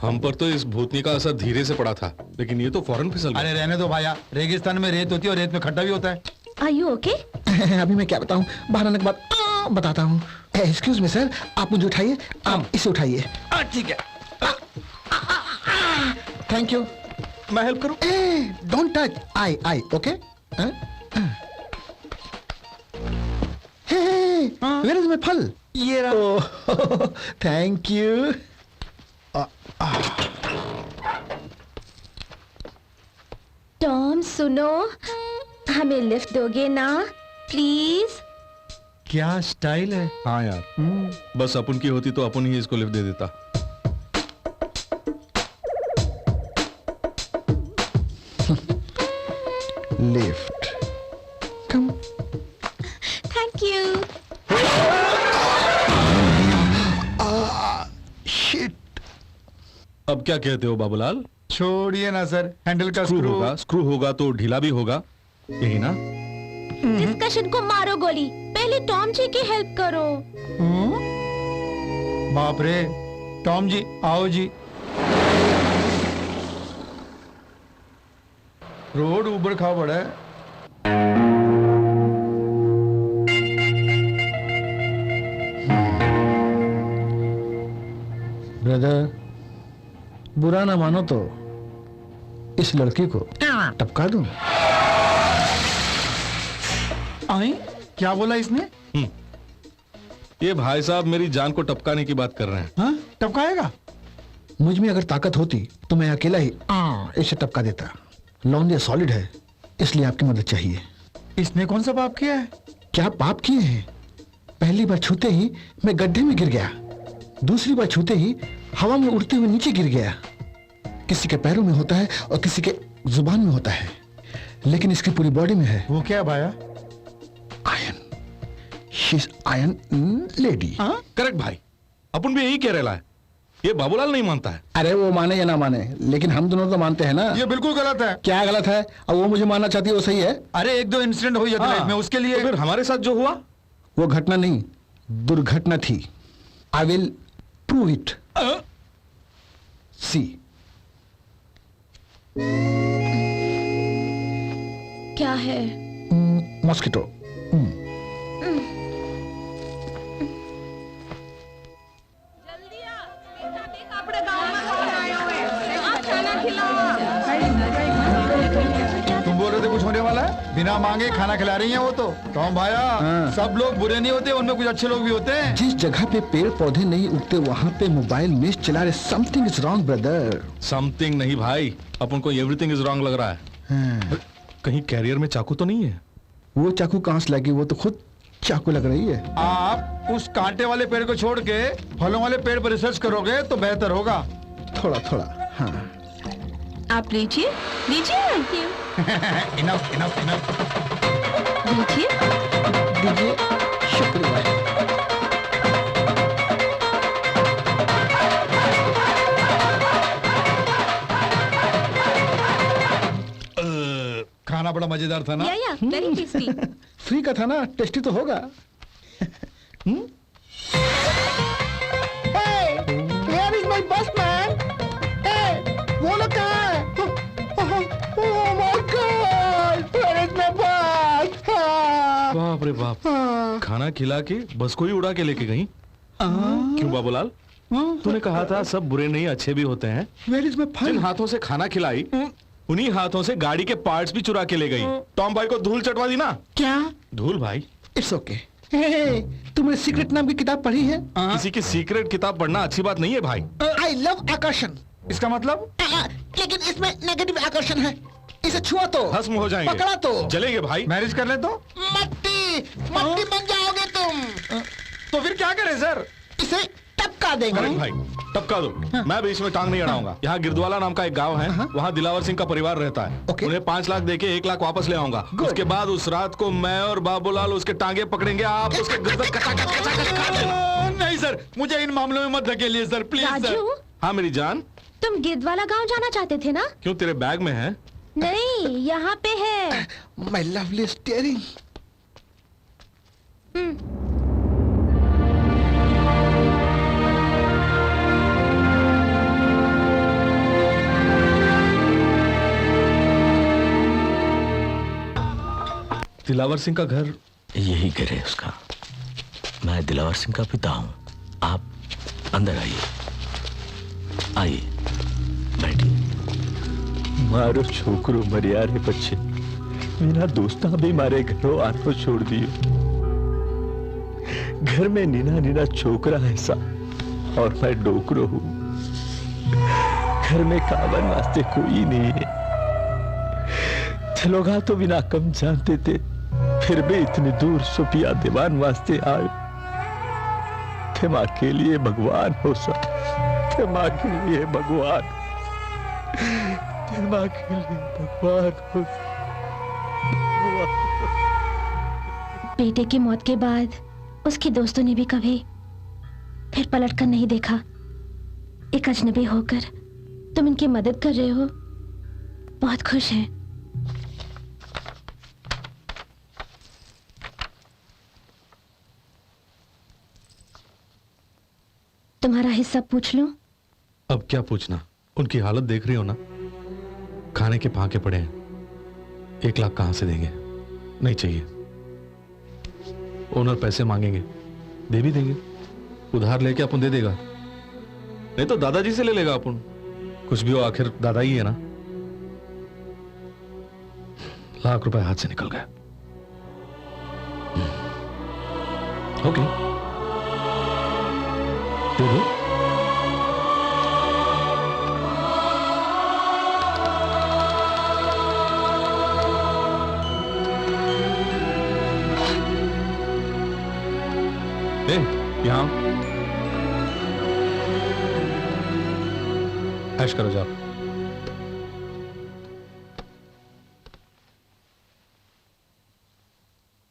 हम पर तो इस भूतनी का असर धीरे से पड़ा था, लेकिन ये तो फौरन फिसल गया। अरे रहने दो भाया, रेगिस्तान में रेत होती है और रेत में खड्डा भी होता है। Are you okay? अभी मैं क्या बताऊं, बाहर आने के बाद बताता हूँ। एक्सक्यूज मी सर, आप मुझे उठाइए, आप इसे उठाइए। ठीक है। Thank you. मैं हेल्प करूं? Don't touch. I okay. Where is my फल? ये रहा। Thank you. टॉम सुनो, हमें लिफ्ट दोगे ना प्लीज? क्या स्टाइल है। हाँ यार, बस अपन की होती तो अपन ही इसको लिफ्ट दे देता। Lift come. Thank you. Shit. अब क्या कहते हो बाबूलाल? छोड़िए ना सर, हैंडल का स्क्रू होगा, स्क्रू होगा तो ढीला भी होगा, यही ना? डिस्कशन को मारो गोली, पहले टॉम जी की हेल्प करो। बाप रे, टॉम जी आओ जी। रोड ऊबर खा पड़ा है। ब्रदर, बुरा ना मानो तो इस लड़की को टपका दूं। आई क्या बोला इसने? ये भाई साहब मेरी जान को टपकाने की बात कर रहे हैं। हाँ, टपकाएगा? मुझ में अगर ताकत होती तो मैं अकेला ही इसे टपका देता। लौंडिया सॉलिड है, इसलिए आपकी मदद चाहिए। इसने कौन सा पाप किया है? क्या पाप किए हैं? पहली बार छूते ही मैं गड्ढे में गिर गया, दूसरी बार छूते ही हवा में उड़ते हुए नीचे गिर गया। किसी के पैरों में होता है और किसी के जुबान में होता है, लेकिन इसकी पूरी बॉडी में है वो क्या भाया? Iron. She is iron lady. Correct भाई, अपन भी यही कह रहे है। ये बाबूलाल नहीं मानता है। अरे वो माने या ना माने, लेकिन हम दोनों तो मानते हैं ना। ये बिल्कुल गलत है। क्या गलत है? अब वो मुझे मानना चाहती है, वो सही है। अरे एक दो इंसिडेंट हुई है लाइफ में, उसके लिए तो फिर हमारे साथ जो हुआ वो घटना नहीं, दुर्घटना थी। I will prove it. See. क्या है? मॉस्किटो। तुम बोल रहे थे कुछ होने वाला है, बिना मांगे खाना खिला रही हैं वो तो। टॉम भाया, सब लोग बुरे नहीं होते, उनमें कुछ अच्छे लोग भी होते हैं। जिस जगह पे पेड़ पौधे नहीं उगते वहाँ पे मोबाइल मेज चला रहे। Something is wrong brother. Something नहीं भाई, अपन को एवरीथिंग इज रॉन्ग लग रहा है। कहीं कैरियर में चाकू तो नहीं है? वो चाकू कहाँ से लगी? वो तो खुद चाकू लग रही है। आप उस कांटे वाले पेड़ को छोड़ के फलों वाले पेड़ पर रिसर्च करोगे तो बेहतर होगा। थोड़ा थोड़ा। हाँ। आप लीजिए लीजिए। Thank you. Enough enough enough. लीजिए। दीजिए। शुक्रिया। खाना बड़ा मजेदार था ना? या वेरी टेस्टी। फ्री का था ना, टेस्टी तो होगा। Where is my bus man? वो लोग कहाँ है? Oh my God! Where is my bus? बाप रे बाप। खाना खिला के बस को ही उड़ा के लेके गई। क्यों बाबूलाल, तूने कहा था सब बुरे नहीं अच्छे भी होते हैं। Where is my gin fun? हाथों से खाना खिलाई उन्हीं हाथों से गाड़ी के पार्ट्स भी चुरा के ले गई। टॉम भाई को धूल चटवा दी ना। क्या? धूल भाई, इट्स ओके। तुमने सीक्रेट नाम की किताब पढ़ी है? किसी की सीक्रेट किताब पढ़ना अच्छी बात नहीं है भाई। आई लव आकर्षण। इसका मतलब? लेकिन इसमें नेगेटिव आकर्षण है। इसे छुआ तो भस्म हो जाएंगे, पकड़ा तो जलेंगे भाई। मैरिज कर ले तो? मट्टी मट्टी बन जाओगे तुम। तो फिर क्या करें सर? इसे टपका देंगे। करेक्ट भाई, टपका दो। मैं बीच में टांग नहीं अड़ाऊंगा। यहाँ गिरदवाला नाम का एक गांव है, वहाँ दिलावर सिंह का परिवार रहता है। ओके। उन्हें 5 लाख देके 1 लाख वापस ले आऊंगा। उसके बाद उस रात को मैं और बाबूलाल उसके टांगे पकड़ेंगे, आप उसके गर्दन कचाकच कचाकच काट देना। नहीं सर, मुझे इन मामलों में मत धकेलिए सर, प्लीज सर। राजू, हाँ मेरी जान। तुम गिद्धवाला गांव जाना चाहते थे ना? क्यों, तेरे बैग में है? नहीं, यहाँ पे है। My lovely steering. Dilawar Singh का घर यही घर है उसका। मैं दिलावर सिंह का पिता हूँ। आप अंदर आइए, आइए, बैठिए। मारो छोकरो मरिया रे बच्चे, मेरा दोस्ता भी मारे घरों आरो छोड़ दियो। घर में नीना नीना छोकरा है सा और मैं डोकरो हूँ। घर में कावन वास्ते कोई नहीं है। लोगा तो बिना कम जानते थे, फिर भी इतनी दूर सुपिया दीवान वास्ते आए। थे माँ के लिए भगवान हो सा, थे माँ के लिए भगवान, थे माँ के लिए भगवान हो सा। बेटे की मौत के बाद उसके दोस्तों ने भी कभी फिर पलट कर नहीं देखा। एक अजनबी होकर तुम इनकी मदद कर रहे हो, बहुत खुश हैं। तुम्हारा हिस्सा पूछ लूं? अब क्या पूछना, उनकी हालत देख रही हो ना, खाने के फाके पड़े हैं। 1 लाख कहां से देंगे? नहीं चाहिए। ओनर पैसे मांगेंगे, दे भी देंगे। उधार लेके अपन दे देगा, नहीं तो दादाजी से ले लेगा अपन। कुछ भी हो, आखिर दादा ही है ना। 1 लाख रुपए हाथ से निकल गया। ओके, दे दो। यहाँ ऐश करो, जाओ।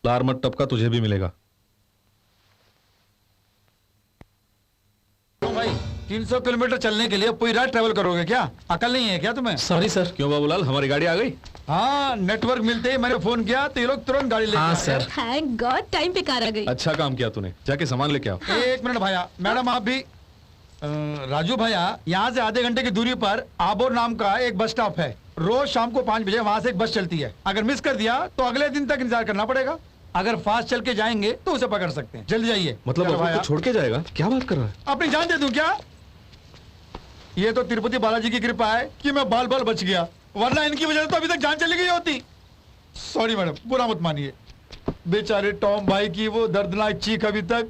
लार मत टपका, तुझे भी मिलेगा। भाई 300 किलोमीटर चलने के लिए पूरी रात ट्रेवल करोगे क्या? अकल नहीं है क्या तुम्हें? Sorry sir. क्यों बाबूलाल, हमारी गाड़ी आ गई? हाँ, नेटवर्क मिलते ही मैंने फोन किया तो ये लोग तुरंत गाड़ी लेके आए। थैंक गॉड, टाइम पे कार आ गई। अच्छा काम किया तूने, जाके सामान लेके आओ। एक मिनट भैया, मैडम आप भी। राजू भैया, यहाँ से आधे घंटे की दूरी पर आबोर नाम का एक बस स्टॉप है। रोज शाम को 5 बजे वहाँ से एक बस चलती है। अगर मिस कर दिया तो अगले दिन तक इंतजार करना पड़ेगा। अगर फास्ट चल के जाएंगे तो उसे पकड़ सकते हैं। जल्दी जाइए। मतलब चलो अपन भैया। को छोड़ के जाएगा? क्या बात कर रहा है? अपनी जान दे दूं क्या? ये तो तिरुपति बालाजी की कृपा है कि मैं बाल बाल बच गया, वरना इनकी वजह से तो अभी तक जान चली गई होती। सॉरी मैडम, बुरा मत मानिए। बेचारे टॉम भाई की वो दर्दनाक चीख अभी तक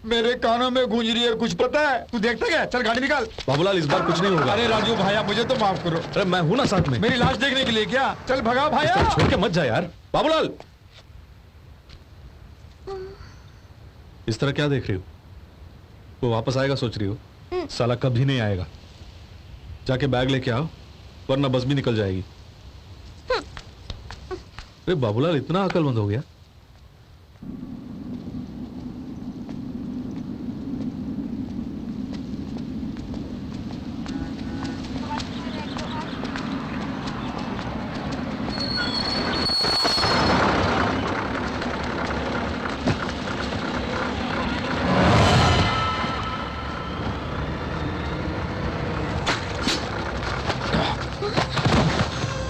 मेरे कानों में गूंज रही है। कुछ पता है? तू देखता क्या? चल गाड़ी निकाल। बाबूलाल, इस बार कुछ नहीं होगा। अरे राजू भैया, मुझे तो माफ करो। अरे मैं हूं ना साथ में। मेरी लाश देखने के लिए क्या? चल भगा भैया। छोड़ के मत जा यार। बाबूलाल, इस तरह क्या देख रही हो? वो वापस आएगा सोच रही हो? साला कभी नहीं आएगा। जाके बैग लेके आओ, वरना बस भी निकल जाएगी। अरे बाबूलाल, इतना अकलमंद हो गया?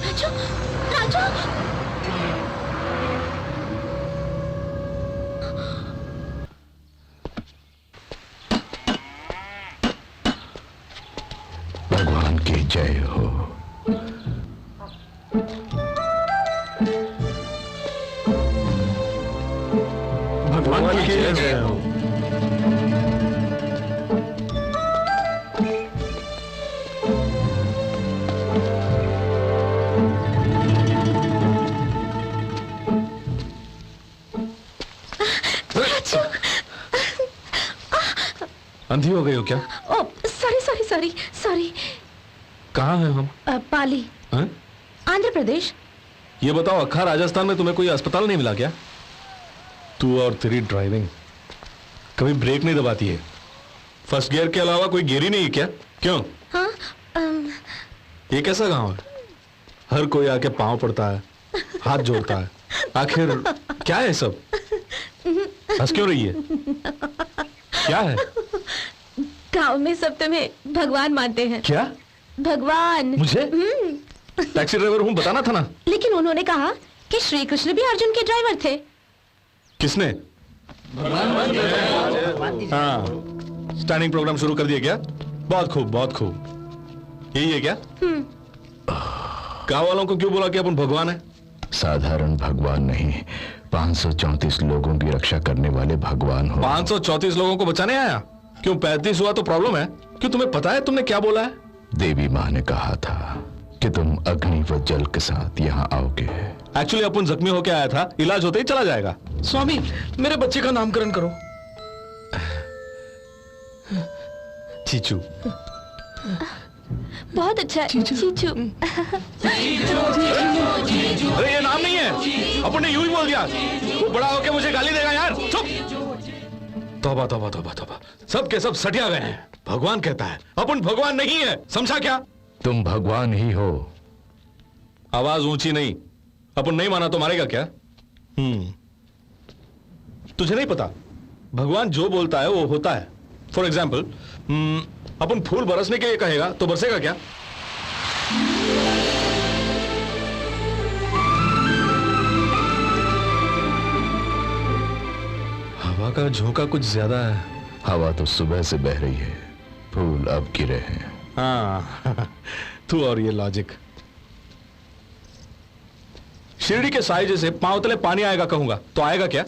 राजू, राजू, जय हो। भगवान की जय हो। अंधी हो गई हो क्या? Oh sorry sorry sorry sorry. कहाँ हैं हम? पाली, हैं? आंध्र प्रदेश। ये बताओ, अक्खा राजस्थान में तुम्हें कोई अस्पताल नहीं मिला क्या? तू और तेरी ड्राइविंग कभी ब्रेक नहीं दबाती है। फर्स्ट गियर के अलावा कोई गियर ही नहीं है क्या? क्यों? हाँ ये कैसा गांव है? हर कोई आके पांव पड़ता है, हाथ जोड़ता है। आखिर क्या है सब? हंस क्यों रही है? क्या है? गांव में सब तुम्हें भगवान मानते हैं। क्या? भगवान। मुझे? टैक्सी ड्राइवर हूं, बताना था ना। लेकिन उन्होंने कहा कि श्री कृष्ण भी अर्जुन के ड्राइवर थे। किसने? हाँ, स्टैंडिंग प्रोग्राम शुरू कर दिया क्या? बहुत खूब, बहुत खूब। यही है क्या? गाँव वालों को क्यों बोला कि अपन भगवान है? साधारण भगवान नहीं, 534 लोगों की रक्षा करने वाले भगवान हो। 534 लोगों को बचाने आया? क्यों 35 हुआ तो प्रॉब्लम है? क्यों तुम्हें पता है तुमने क्या बोला है? देवी माँ ने कहा था कि तुम अग्नि व जल के साथ यहाँ आओगे। एक्चुअली अपन जख्मी होके आया था, इलाज होते ही चला जाएगा। स्वामी, मेरे बच्चे का नामकरण करो। चीचू। बहुत अच्छा। चीचू। अरे ये नाम नहीं है, अपन ने यूं ही बोल दिया। वो बड़ा होके मुझे गाली देगा यार। चुप। तौबा तौबा तौबा तौबा, सब के सब सटिया गए हैं। भगवान कहता है, अपन भगवान नहीं है, समझा क्या? तुम भगवान ही हो। आवाज ऊंची नहीं। अपन नहीं माना तो मारेगा क्या? तुझे नहीं पता, भगवान जो बोलता है वो होता है। फॉर एग्जाम्पल, अपन फूल बरसने के लिए कहेगा तो बरसेगा क्या? हवा का झोंका कुछ ज्यादा है। हवा तो सुबह से बह रही है, फूल अब गिरे हैं। हाँ तू और ये लॉजिक। शिरडी के साई जैसे पांव तले पानी आएगा कहूंगा तो आएगा क्या?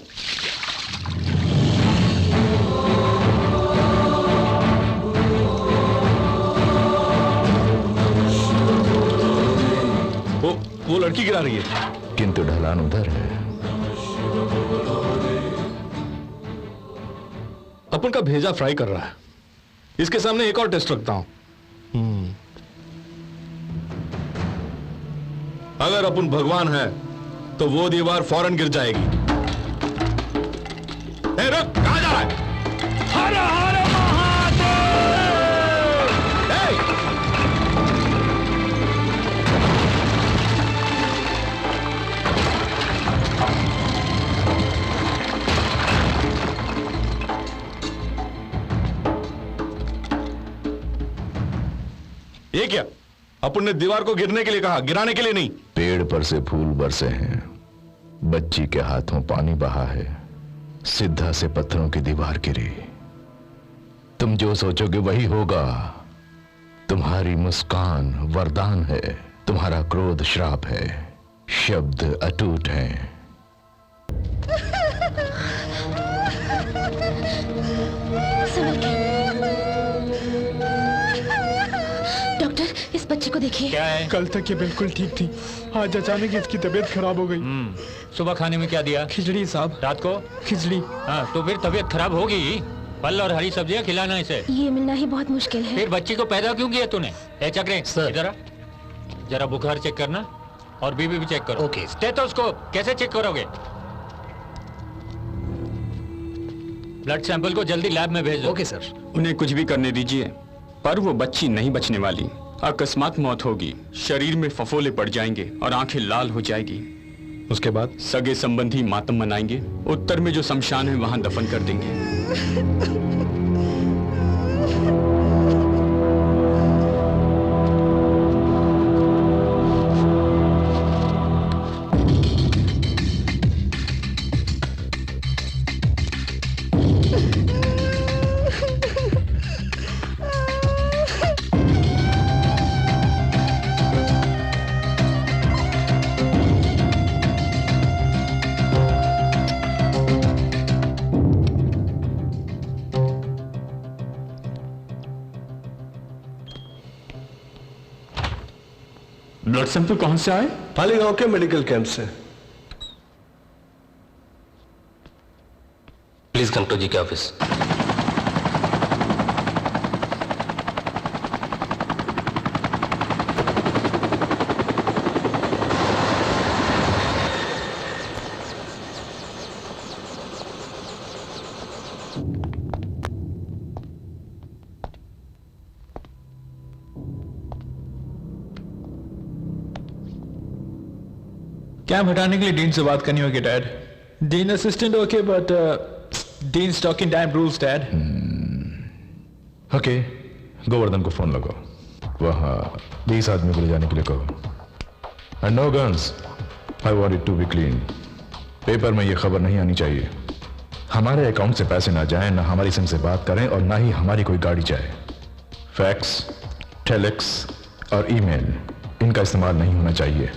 वो लड़की गिरा रही है, किंतु ढलान उधर है। अपन का भेजा फ्राई कर रहा है। इसके सामने एक और टेस्ट रखता हूं। अगर अपन भगवान है तो वो दीवार फौरन गिर जाएगी। ए, रुक, कहां जा रहा है? हर हर महादेव! ये क्या? अपन ने दीवार को गिरने के लिए कहा, गिराने के लिए नहीं। पेड़ पर से फूल बरसे हैं, बच्ची के हाथों पानी बहा है, सिद्धा से पत्थरों की दीवार गिरी। तुम जो सोचोगे वही होगा। तुम्हारी मुस्कान वरदान है, तुम्हारा क्रोध श्राप है, शब्द अटूट हैं। डॉक्टर, इस बच्चे को देखिए। क्या है? कल तक ये बिल्कुल ठीक थी, आज अचानक इसकी तबीयत खराब हो गई। सुबह खाने में क्या दिया? खिचड़ी साहब। रात को? खिचड़ी। हाँ, तो फिर तबीयत खराब होगी। फल और हरी सब्जियां खिलाना इसे। ये मिलना ही बहुत मुश्किल है। फिर बच्ची को पैदा क्यों किया तूने? ए चक्रे, इधर आ। जरा बुखार चेक करना और बीपी भी चेक करो। ओके। स्टेथोस्कोप कैसे चेक करोगे? ब्लड सैंपल को जल्दी लैब में भेज दो। Okay sir. उन्हें कुछ भी करने दीजिए, पर वो बच्ची नहीं बचने वाली। अकस्मात मौत होगी, शरीर में फफोले पड़ जाएंगे और आंखें लाल हो जाएगी। उसके बाद सगे संबंधी मातम मनाएंगे, उत्तर में जो शमशान है वहां दफन कर देंगे। ब्लड सैंपल कौन से आए? पालीगांव के मेडिकल कैंप से। प्लीज कम टू जी के ऑफिस। कैंप हटाने के लिए डीन से बात करनी होगी dad. Dean assistant okay but dean talking time rules dad. Okay, Govardhan को फोन लगाओ, वहां 20 आदमी को ले जाने के लिए कहो। And no guns, I want it to be clean. Paper में ये खबर नहीं आनी चाहिए। हमारे अकाउंट से पैसे ना जाएं, ना हमारी सिम से बात करें और ना ही हमारी कोई गाड़ी जाए। फैक्स, टेलेक्स और ईमेल, इनका इस्तेमाल नहीं होना चाहिए।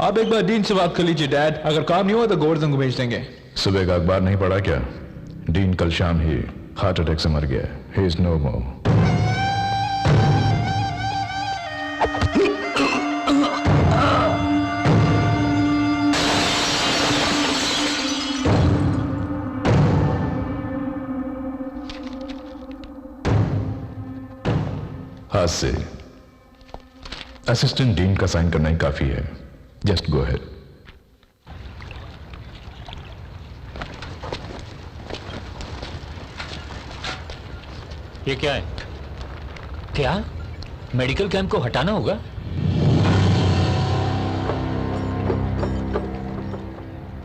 आप एक बार डीन से बात कर लीजिए डैड, अगर काम नहीं हुआ तो गोवर्धन को भेज देंगे। सुबह का अखबार नहीं पढ़ा क्या? डीन कल शाम ही हार्ट अटैक से मर गया। ही इज नो मोर। हाथ से असिस्टेंट डीन का साइन करना ही काफी है। Just go ahead. ये क्या है? क्या मेडिकल कैंप को हटाना होगा?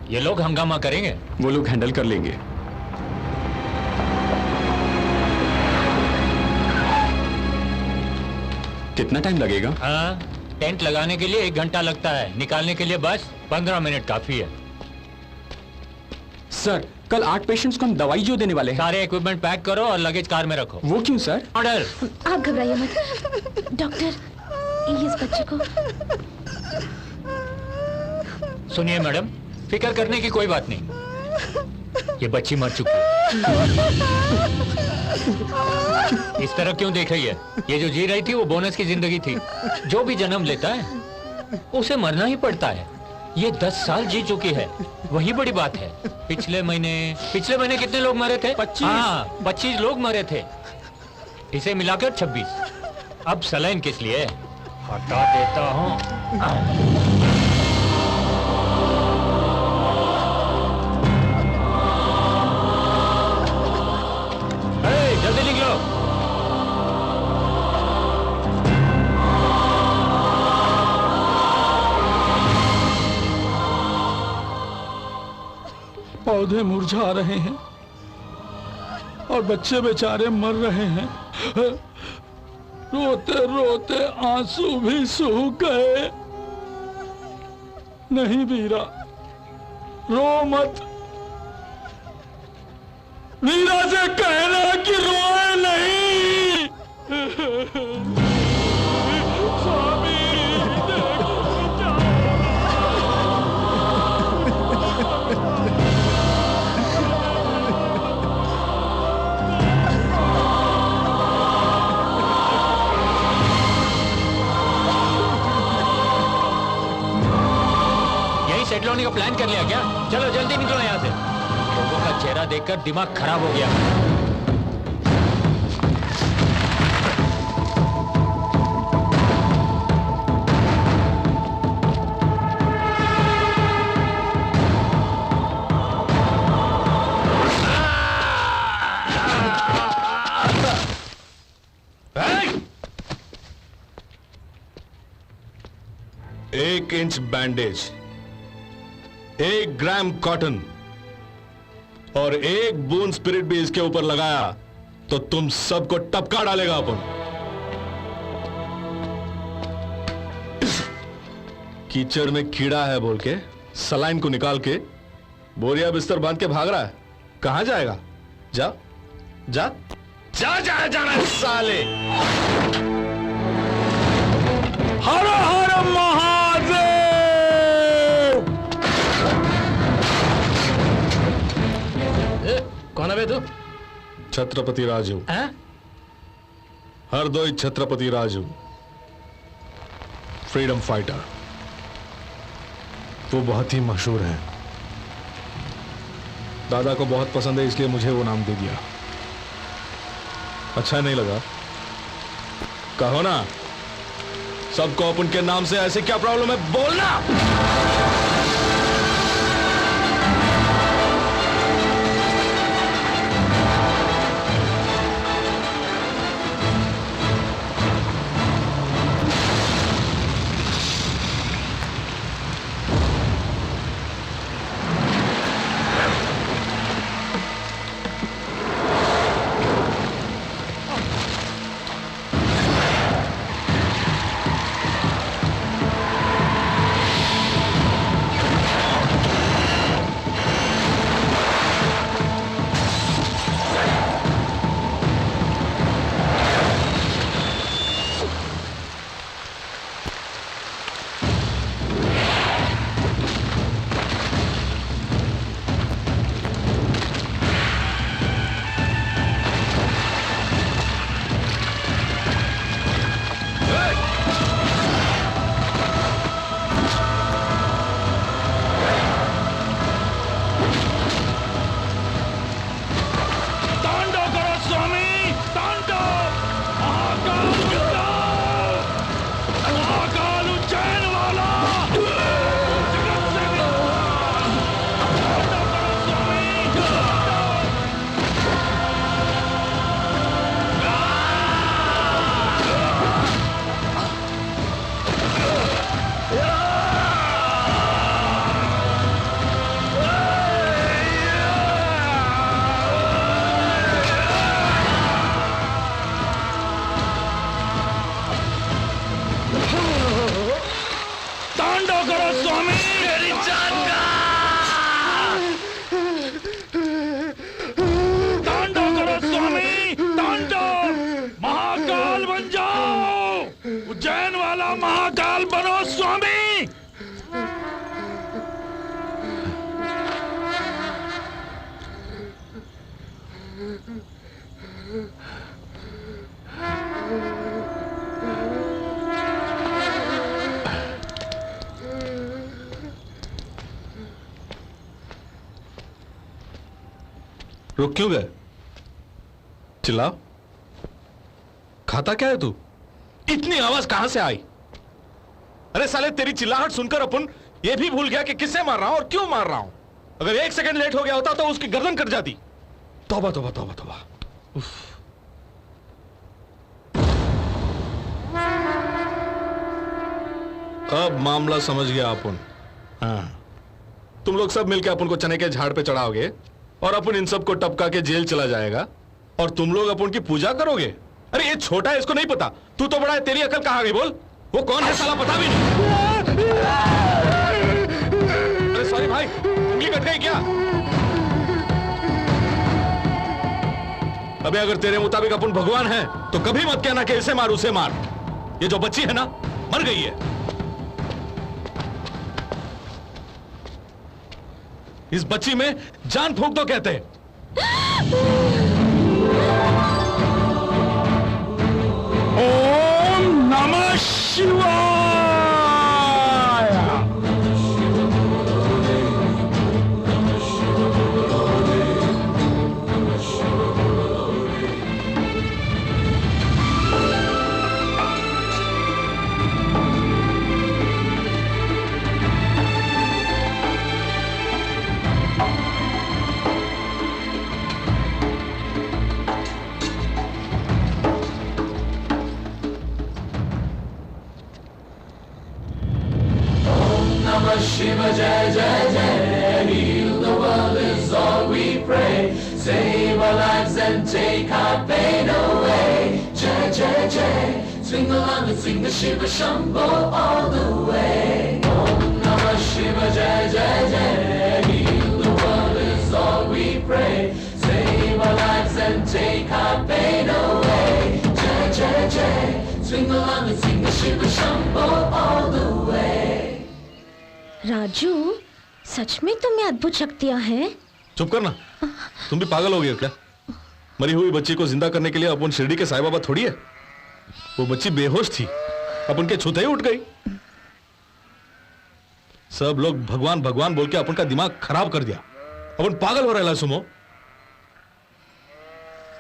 ये लोग हंगामा करेंगे। वो लोग हैंडल कर लेंगे। कितना टाइम लगेगा? हाँ, टेंट लगाने के लिए 1 घंटा लगता है, निकालने के लिए बस 15 मिनट काफी है। सर, कल 8 पेशेंट्स को हम दवाई जो देने वाले हैं। सारे इक्विपमेंट पैक करो और लगेज कार में रखो। वो क्यों सर? ऑर्डर। आप घबराइए मत। डॉक्टर, इस बच्चे को। सुनिए मैडम, फिक्र करने की कोई बात नहीं। ये बच्ची मर चुकी है। इस तरह क्यों देख रही है? ये जो जी रही थी वो बोनस की जिंदगी थी। जो भी जन्म लेता है उसे मरना ही पड़ता है। ये 10 साल जी चुकी है, वही बड़ी बात है। पिछले महीने कितने लोग मरे थे? 25। हाँ, 25 लोग मरे थे। इसे मिलाकर 26। अब सलाइन किस लिए? हटा देता हूँ। जल्दी निकलो। पौधे मुरझा रहे हैं और बच्चे बेचारे मर रहे हैं। रोते रोते आंसू भी सूख गए। नहीं वीरा, रो मत। वीरा से कहना कि रोए नहीं। स्वामी, यही सेटल होने का प्लान कर लिया क्या? चलो जल्दी निकलो यहाँ से। लोगों का चेहरा देखकर दिमाग खराब हो गया। एक इंच बैंडेज, 1 ग्राम कॉटन और 1 बूंद स्पिरिट भी इसके ऊपर लगाया तो तुम सबको टपका डालेगा अपन। कीचड़ में कीड़ा है बोल के सलाइन को निकाल के बोरिया बिस्तर बांध के भाग रहा है। कहां जाएगा? जा जा जा जा जाना साले। हर हर महादेव। कौन है बे तू? छत्रपति राजू। हैं? हरदोई छत्रपति राजू। Freedom fighter. वो बहुत ही मशहूर है, दादा को बहुत पसंद है, इसलिए मुझे वो नाम दे दिया। अच्छा नहीं लगा? कहो ना, सबको अपन के नाम से ऐसे क्या प्रॉब्लम है, बोलना। रुक क्यों गए? चिल्ला, खाता क्या है तू? इतनी आवाज कहां से आई? अरे साले, तेरी चिल्लाहट सुनकर अपन ये भी भूल गया कि किससे मार रहा हूं और क्यों मार रहा हूं। अगर 1 सेकंड लेट हो गया होता तो उसकी गर्दन कट जाती। तौबा तौबा तौबा तौबा। उफ। अब मामला समझ गया अपन। हाँ, तुम लोग सब मिलकर अपन को चने के झाड़ पे चढ़ाओगे और अपन इन सब को टपका के जेल चला जाएगा और तुम लोग अपन की पूजा करोगे। अरे ये छोटा है, इसको नहीं पता। तू तो बड़ा है, तेरी अकल कहां गई बोल? वो कौन है साला, पता भी नहीं। अरे सॉरी भाई, उंगली कट गई क्या? अबे अगर तेरे मुताबिक अपन भगवान हैं तो कभी मत कहना कि इसे मार उसे मार। ये जो बच्ची है ना, मर गई है। इस बच्ची में जान फूंक दो कहते हैं। ओम नमः शिवाय। Shiva Jai Jai Jai, heal the world is all we pray. Save our lives and take our pain away. Jai Jai Jai, swing along and sing the Shiva Shambho all the way. Om Namah Shiva Jai Jai Jai, heal the world is all we pray. Save our lives and take our pain away. Jai Jai Jai, swing along and sing the Shiva Shambho all the way. Raju, सच में तुम्हें अद्भुत शक्तियां हैं? चुप करना, तुम भी पागल हो गए क्या? मरी हुई बच्ची को जिंदा करने के लिए अपन शिरडी के साईं बाबा थोड़ी है। वो बच्ची बेहोश थी, अपन के छूते ही उठ गई। सब लोग भगवान भगवान बोल के अपन का दिमाग खराब कर दिया। अपन पागल हो रहा है सुमो।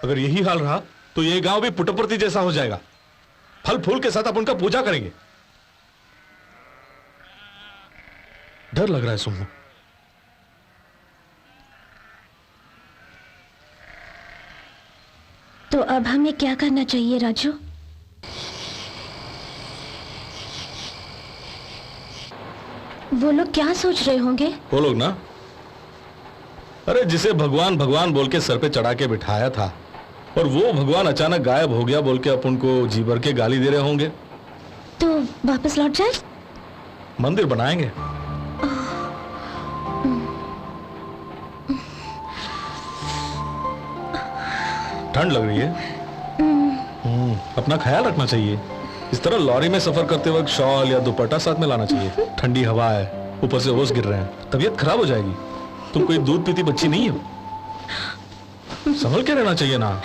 अगर यही हाल रहा तो ये गांव भी पुटपर्ती जैसा हो जाएगा। फल फूल के साथ अपन का पूजा करेंगे। डर लग रहा है सुमो। तो अब हमें क्या करना चाहिए राजू? वो लोग क्या सोच रहे होंगे? वो लोग ना, अरे जिसे भगवान भगवान बोल के सर पे चढ़ा के बिठाया था और वो भगवान अचानक गायब हो गया बोल के अपन को जी भर के गाली दे रहे होंगे। तो वापस लौट जाए? मंदिर बनाएंगे। ठंड लग रही है। अपना ख्याल रखना चाहिए। इस तरह लॉरी में सफर करते वक्त शॉल या दुपट्टा साथ में लाना चाहिए। ठंडी हवा है, ऊपर से ओस गिर रहे हैं, तबीयत खराब हो जाएगी। तुम कोई दूध पीती बच्ची नहीं हो, संभल के रहना चाहिए ना।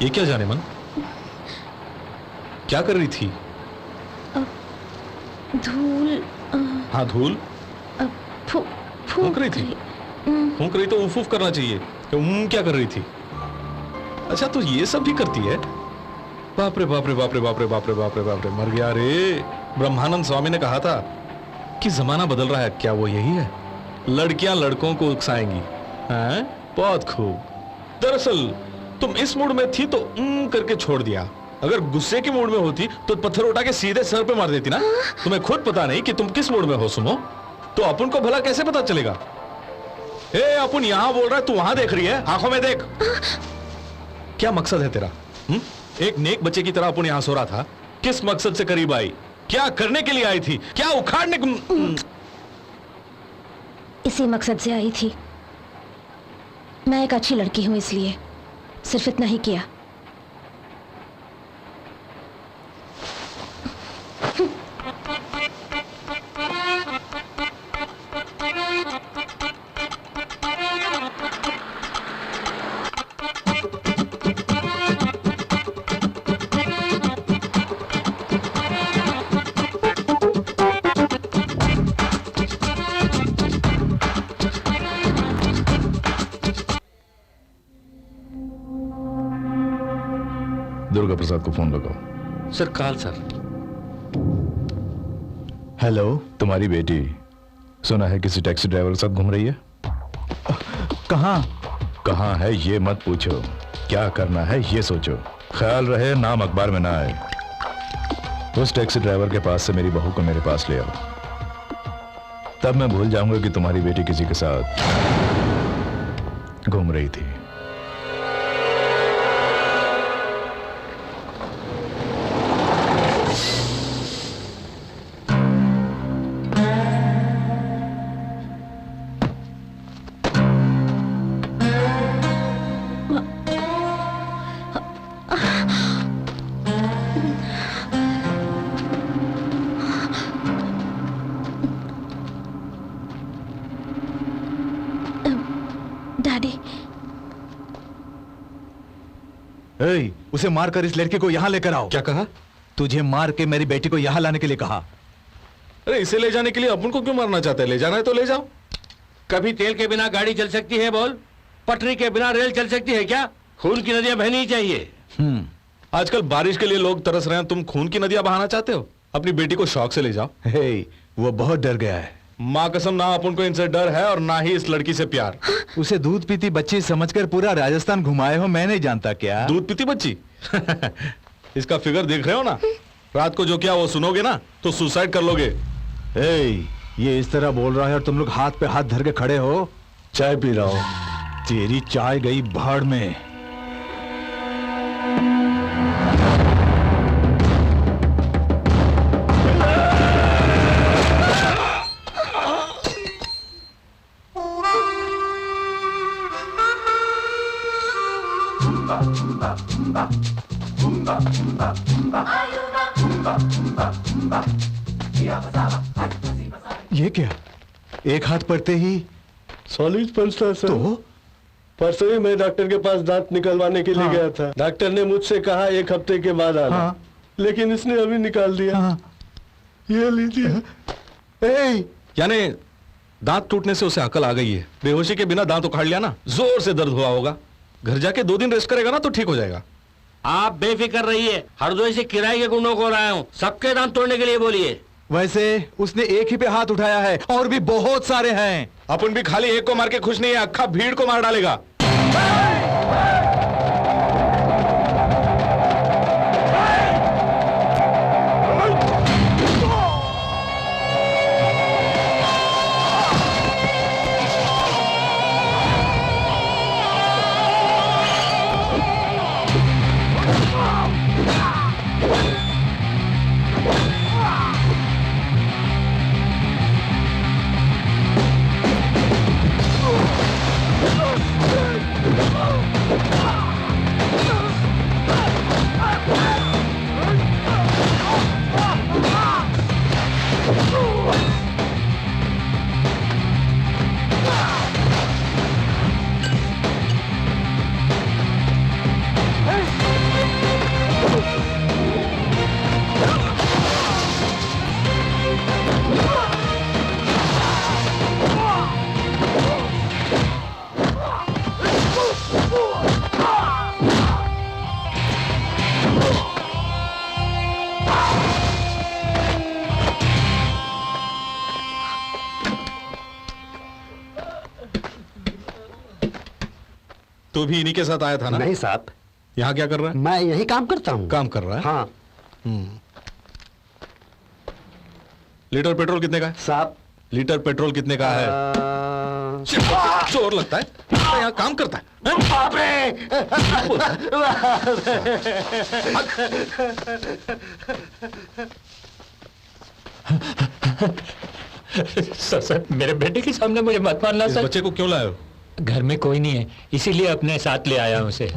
ये क्या जाने मन, क्या कर रही थी? धूल। हाँ धूल फूंक रही थी। फूंक रही तो उफ उफ करना चाहिए। क्या कर रही थी? अच्छा तो ये सब भी करती है? बाप रे बाप रे बाप रे बाप रे बाप रे बाप रे बाप रे, मर गया रे। ब्रह्मानंद स्वामी ने कहा था कि जमाना बदल रहा है। क्या वो यही है? लड़कियां लड़कों को उकसाएंगी। हैं? बहुत खूब। दरअसल तुम इस मूड में थी तो करके छोड़ दिया। अगर गुस्से के मूड में होती तो पत्थर उठा के सीधे सर पे मार देती ना। तुम्हें खुद पता नहीं कि तुम किस मूड में हो सुमो, तो अपन को भला कैसे पता चलेगा? ए अपन यहां बोल रहा है, तू वहां देख रही है, आंखों में देख। क्या मकसद है तेरा? एक नेक बच्चे की तरह अपन यहां सो रहा था। किस मकसद से करीब आई? क्या करने के लिए आई थी? क्या उखाड़ने को? इसी मकसद से आई थी। मैं एक अच्छी लड़की हूं, इसलिए सिर्फ इतना ही किया। दुर्गा प्रसाद को फोन लगाओ। Sir call sir. हेलो, तुम्हारी बेटी सुना है किसी टैक्सी ड्राइवर के साथ घूम रही है। कहाँ है ये मत पूछो, क्या करना है ये सोचो। ख्याल रहे नाम अखबार में ना आए। उस टैक्सी ड्राइवर के पास से मेरी बहू को मेरे पास ले आओ, तब मैं भूल जाऊंगा कि तुम्हारी बेटी किसी के साथ घूम रही थी। डैडी, उसे मारकर इस लड़के को यहां लेकर आओ। क्या कहा? तुझे मार के मेरी बेटी को यहां लाने के लिए कहा। अरे इसे ले जाने के लिए अपन को क्यों मारना चाहते हैं? ले जाना है तो ले जाओ। कभी तेल के बिना गाड़ी चल सकती है बोल? पटरी के बिना रेल चल सकती है क्या? खून की नदियां बहनी चाहिए। आजकल बारिश के लिए लोग तरस रहे हैं, तुम खून की नदियां बहाना चाहते हो? अपनी बेटी को शौक से ले जाओ। वो बहुत डर गया है, माँ कसम ना अपन को इनसे डर है और ना ही इस लड़की से प्यार। उसे दूध पीती बच्ची समझकर पूरा राजस्थान घुमाए हो, मैं नहीं जानता क्या? दूध पीती बच्ची? इसका फिगर देख रहे हो ना? रात को जो क्या वो सुनोगे ना तो सुसाइड कर लोगे। ये इस तरह बोल रहा है और तुम लोग हाथ पे हाथ धर के खड़े हो। चाय पी रहा हूं। तेरी चाय गई भाड़ में। ये क्या? एक हाथ पड़ते ही सॉलिड पलटा सर। तो परसों ही मैं डॉक्टर के पास दांत निकलवाने के लिए गया था। डॉक्टर ने मुझसे कहा 1 हफ्ते के बाद आना, लेकिन इसने अभी निकाल दिया। ये लीजिए। यानी दांत टूटने से उसे अकल आ गई है। बेहोशी के बिना दांत उखाड़ लिया ना, जोर से दर्द हुआ होगा। घर जाके 2 दिन रेस्ट करेगा ना तो ठीक हो जाएगा। आप बेफिक्र रहिए, हरदोई से किराए के गुंडों को लाया हूँ, सबके दांत तोड़ने के लिए बोलिए। वैसे उसने एक ही पे हाथ उठाया है और भी बहुत सारे हैं। अपन भी खाली एक को मार के खुश नहीं है, अक्खा भीड़ को मार डालेगा। तो भी इन्हीं के साथ आया था ना? नहीं साहब। यहाँ क्या कर रहा है? मैं यही काम करता हूँ। काम कर रहा है? हाँ। लीटर पेट्रोल कितने का है? साहब लीटर पेट्रोल कितने का है? चोर लगता है, यहाँ काम करता है। सर मेरे बेटे के सामने मुझे मत मारना सर। बच्चे को क्यों लाए हो? घर में कोई नहीं है, इसीलिए अपने साथ ले आया हूं उसे।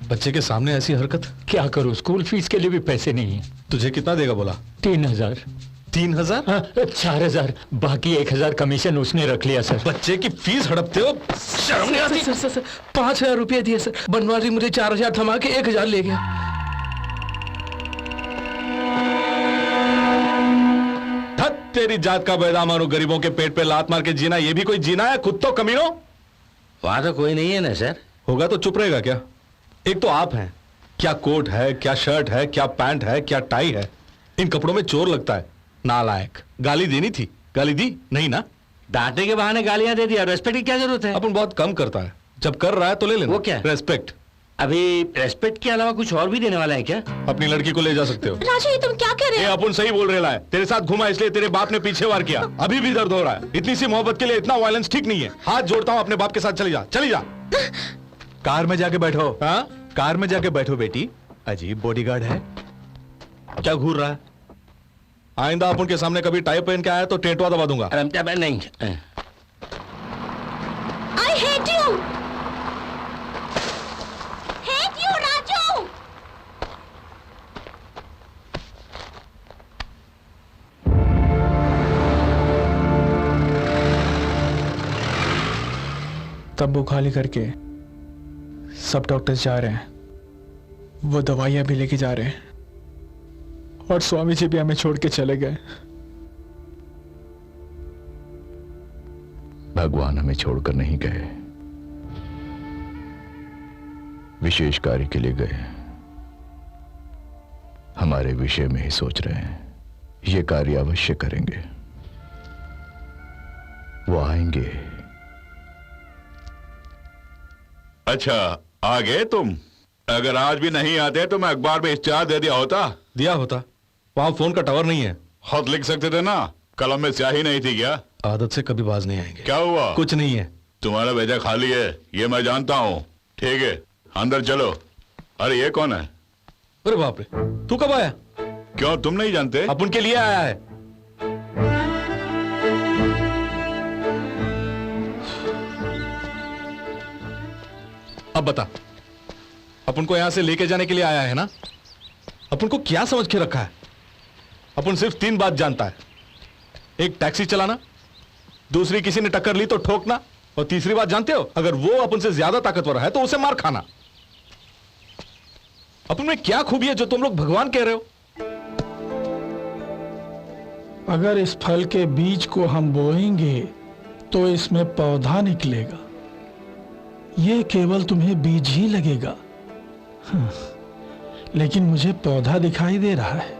बच्चे के सामने ऐसी हरकत? क्या करूं, स्कूल फीस के लिए भी पैसे नहीं है। तुझे कितना देगा बोला? 3000। 3000? 4000, बाकी 1000 कमीशन उसने रख लिया सर। बच्चे की फीस हड़पते हो, शर्म नहीं आती? सर 5000 रुपये दिए सर। बनवारी मुझे 4000 थमा के 1000 ले गया। तेरी जात का बैदा मारो, गरीबों के पेट पे लात मार के जीना, ये भी कोई जीना है? खुद तो कमीनो। वहां तो कोई नहीं है ना सर। होगा तो चुप रहेगा क्या? एक तो आप हैं, क्या कोट है, क्या शर्ट है, क्या पैंट है, क्या टाई है, इन कपड़ों में चोर लगता है। नालायक। गाली देनी थी, गाली दी नहीं ना? डांटे के बहाने गालियां दे दिया, रेस्पेक्ट की क्या जरूरत है? अपन बहुत कम करता है, जब कर रहा है तो ले लेना। वो क्या? रेस्पेक्ट। अभी रेस्पेक्ट के अलावा कुछ और भी देने वाला है क्या? अपनी लड़की को ले जा सकते हो। राजू ये तुम क्या कर रहे ये हो? अपन सही बोल रहे है। तेरे साथ घुमा इसलिए तेरे बाप ने पीछे वार किया, अभी भी दर्द हो रहा है। इतनी सी मोहब्बत के लिए इतना वायलेंस ठीक नहीं है। हाथ जोड़ता हूँ, अपने बाप के साथ चली जा, चली जा। कार में जाके बैठो। हाँ? कार में जाके बैठो बेटी। अजीब बॉडीगार्ड है। क्या घूर रहा है? आइंदा अपन के सामने कभी टाई पहन के आया तो टेटवा दबा दूंगा। नहीं। I hate you. Hate you, Raju. Tabu खाली करके सब डॉक्टर्स जा रहे हैं, वो दवाइयां भी लेके जा रहे हैं, और स्वामी जी भी हमें छोड़ के चले गए। भगवान हमें छोड़कर नहीं गए, विशेष कार्य के लिए गए। हमारे विषय में ही सोच रहे हैं, ये कार्य अवश्य करेंगे। वो आएंगे। अच्छा, आ गए तुम? अगर आज भी नहीं आते तो मैं अखबार में इश्तिहार दे दिया होता। वहां फोन का टावर नहीं है। खत लिख सकते थे ना, कलम में स्याही नहीं थी क्या? आदत से कभी बाज नहीं आएंगे। क्या हुआ? कुछ नहीं है। तुम्हारा भेजा खाली है, ये मैं जानता हूँ। ठीक है, अंदर चलो। अरे ये कौन है? अरे बाप रे, तू कब आया? क्यों, तुम नहीं जानते? अब उनके लिए आया है। अब बता, अपन को यहां से लेके जाने के लिए आया है ना? अपन को क्या समझ के रखा है? अपन सिर्फ 3 बात जानता है। एक, टैक्सी चलाना, दूसरी, किसी ने टक्कर ली तो ठोकना, और तीसरी बात जानते हो, अगर वो अपन से ज्यादा ताकतवर है तो उसे मार खाना। अपन में क्या खूबी है जो तुम लोग भगवान कह रहे हो? अगर इस फल के बीज को हम बोएंगे तो इसमें पौधा निकलेगा। ये केवल तुम्हें बीज ही लगेगा, लेकिन मुझे पौधा दिखाई दे रहा है।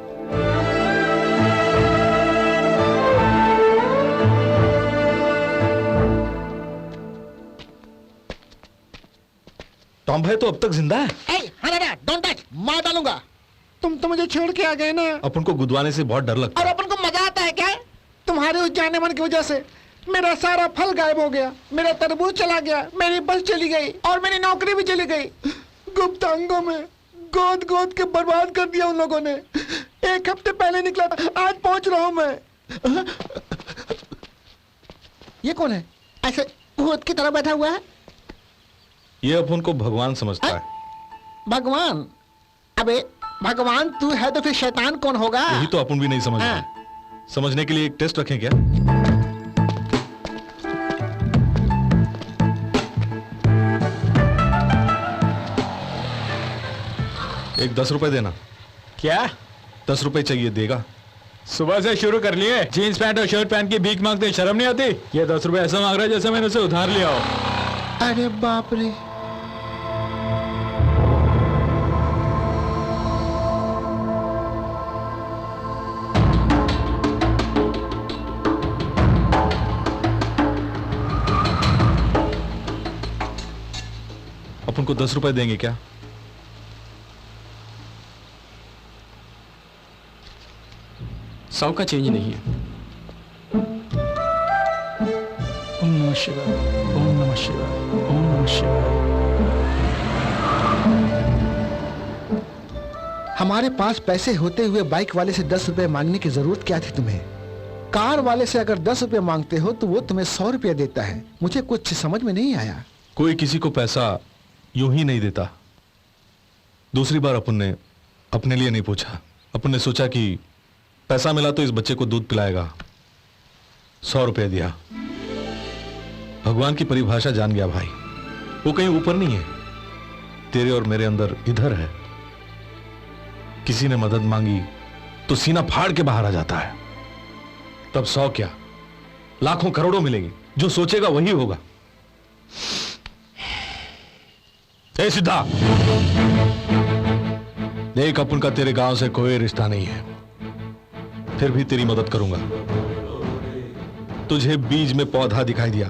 टॉम भाई तो अब तक जिंदा है। डोंट टच, मार डालूंगा। तुम तो मुझे छोड़ के आ गए ना। अपन को गुदवाने से बहुत डर लगता और है। अपन को मजा आता है क्या? तुम्हारे उस जाने मन की वजह से मेरा सारा फल गायब हो गया, मेरा तरबूज चला गया, मेरी बस चली गई और मेरी नौकरी भी चली गई। गुप्त अंगों में गोद गोद के बर्बाद कर दिया उन लोगों ने। 1 हफ्ते पहले निकला था, आज पहुंच रहा हूं मैं। ये कौन है ऐसे भूत की तरह बैठा हुआ है? ये अपन को भगवान समझता है। भगवान? अबे भगवान तू है तो फिर शैतान कौन होगा? यही तो अपन भी नहीं समझ रहे। समझने के लिए एक टेस्ट रखें क्या? एक 10 रुपए देना। क्या? 10 रुपए चाहिए, देगा? सुबह से शुरू कर लिए, जीन्स पैंट और शर्ट पहन के भीख मांगते, शर्म नहीं आती? ये 10 रुपए ऐसा मांग रहा है जैसे मैंने उसे उधार लिया हो। अरे बाप रे। अपन को 10 रुपए देंगे क्या? सौ का चेंज नहीं है। ओम नमः शिवाय, ओम नमः शिवाय, ओम नमः शिवाय। हमारे पास पैसे होते हुए बाइक वाले से 10 रुपए मांगने की जरूरत क्या थी तुम्हें? कार वाले से अगर 10 रुपए मांगते हो तो वो तुम्हें 100 रुपया देता है। मुझे कुछ समझ में नहीं आया। कोई किसी को पैसा यूं ही नहीं देता। दूसरी बार अपन ने अपने लिए नहीं पूछा। अपन ने सोचा कि पैसा मिला तो इस बच्चे को दूध पिलाएगा। 100 रुपए दिया। भगवान की परिभाषा जान गया भाई। वो कहीं ऊपर नहीं है, तेरे और मेरे अंदर इधर है। किसी ने मदद मांगी तो सीना फाड़ के बाहर आ जाता है। तब 100 क्या, लाखों करोड़ों मिलेंगे। जो सोचेगा वही होगा। ए सिद्धा, देख अपन का तेरे गांव से कोई रिश्ता नहीं है, फिर भी तेरी मदद करूंगा। तुझे बीज में पौधा दिखाई दिया,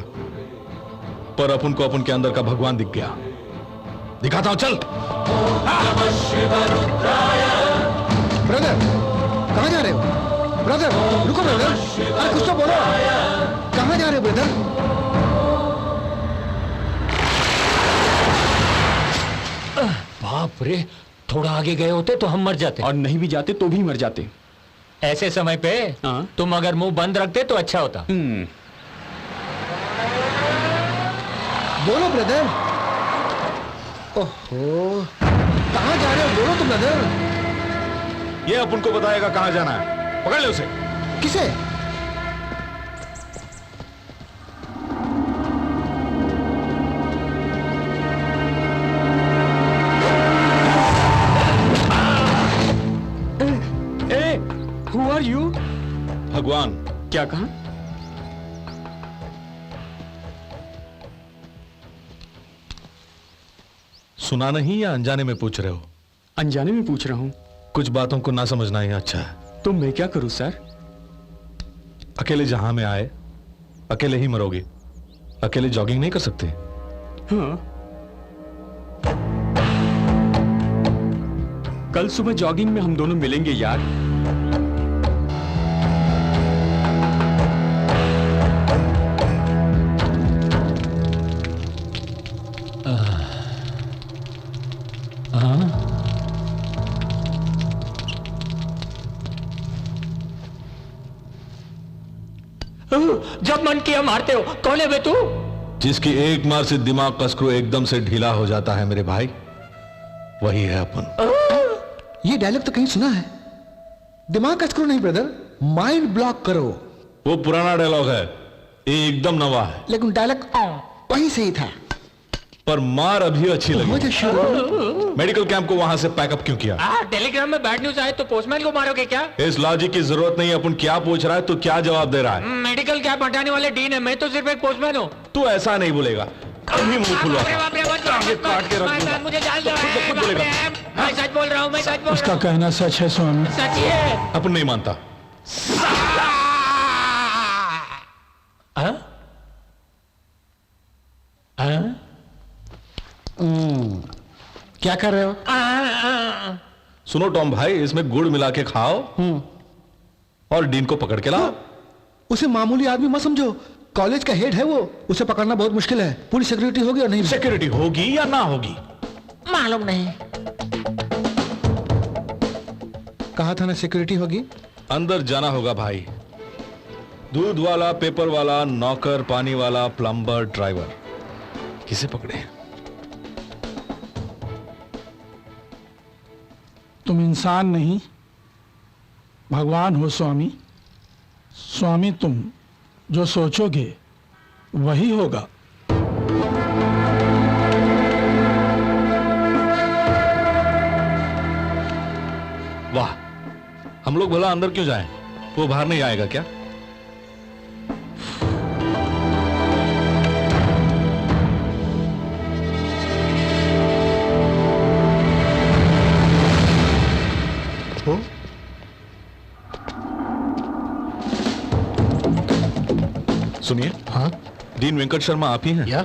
पर अपन को अपन के अंदर का भगवान दिख गया। दिखाता हूं, चल। ब्रदर, कहां जा रहे हो? ब्रदर, रुको ब्रदर, अरे कुछ तो बोलो। कहां जा रहे हो ब्रदर? बाप रे, थोड़ा आगे गए होते तो हम मर जाते। और नहीं भी जाते तो भी मर जाते। ऐसे समय पे तुम अगर मुंह बंद रखते तो अच्छा होता। बोलो ब्रदर। ओहो, कहां जा रहे हो? बोलो तो ब्रदर। ये अपन को बताएगा कहां जाना है। पकड़ ले उसे। किसे? Who are you? भगवान। क्या कहा? सुना नहीं या अनजाने में पूछ रहे हो? अनजाने में पूछ रहा हूं। कुछ बातों को ना समझना ही अच्छा है। तो मैं क्या करूं सर? अकेले जहां में आए अकेले ही मरोगे, अकेले जॉगिंग नहीं कर सकते? हाँ। कल सुबह जॉगिंग में हम दोनों मिलेंगे यार। जब मन किया मारते हो। कौन है बे तू? जिसकी एक मार से दिमाग का स्क्रू एकदम से ढीला हो जाता है मेरे भाई, वही है अपन। ये डायलॉग तो कहीं सुना है। दिमाग का स्क्रू नहीं ब्रदर, माइंड ब्लॉक करो। वो पुराना डायलॉग है, ये एकदम नवा है। लेकिन डायलॉग वही सही था। पर मार अभी अच्छी लगी। मेडिकल कैंप को वहां से पैकअप क्यों किया? टेलीग्राम में बैड न्यूज आए तो पोस्टमैन को मारोगे क्या? इस लॉजिक की जरूरत नहीं है। अपन क्या पूछ रहा है तो क्या जवाब दे रहा है? मेडिकल कैंप हटाने वाले डीन है, मैं तो सिर्फ एक पोस्टमैन हूँ। तू ऐसा नहीं बोलेगा। अभी मुंह खुलवा काट के रख दूंगा। मुझे जान दो। मैं सच बोल रहा हूँ, मैं सच बोल उसका कहना सच है स्वामी। सच ही है। अपन नहीं मानता। क्या कर रहे हो? सुनो टॉम भाई, इसमें गुड़ मिला के खाओ और डीन को पकड़ के लाओ। उसे मामूली आदमी मत समझो, कॉलेज का हेड है वो। उसे पकड़ना बहुत मुश्किल है। पूरी सिक्योरिटी होगी और नहीं? सिक्योरिटी होगी या ना होगी मालूम नहीं। कहा था ना सिक्योरिटी होगी। अंदर जाना होगा भाई। दूध वाला, पेपर वाला, नौकर, पानी वाला, प्लम्बर, ड्राइवर, किसे पकड़े? तुम इंसान नहीं भगवान हो स्वामी। स्वामी तुम जो सोचोगे वही होगा। वाह, हम लोग भला अंदर क्यों जाएं? वो बाहर नहीं आएगा क्या? सुनिए। हाँ डीन वेंकट शर्मा आप ही हैं? या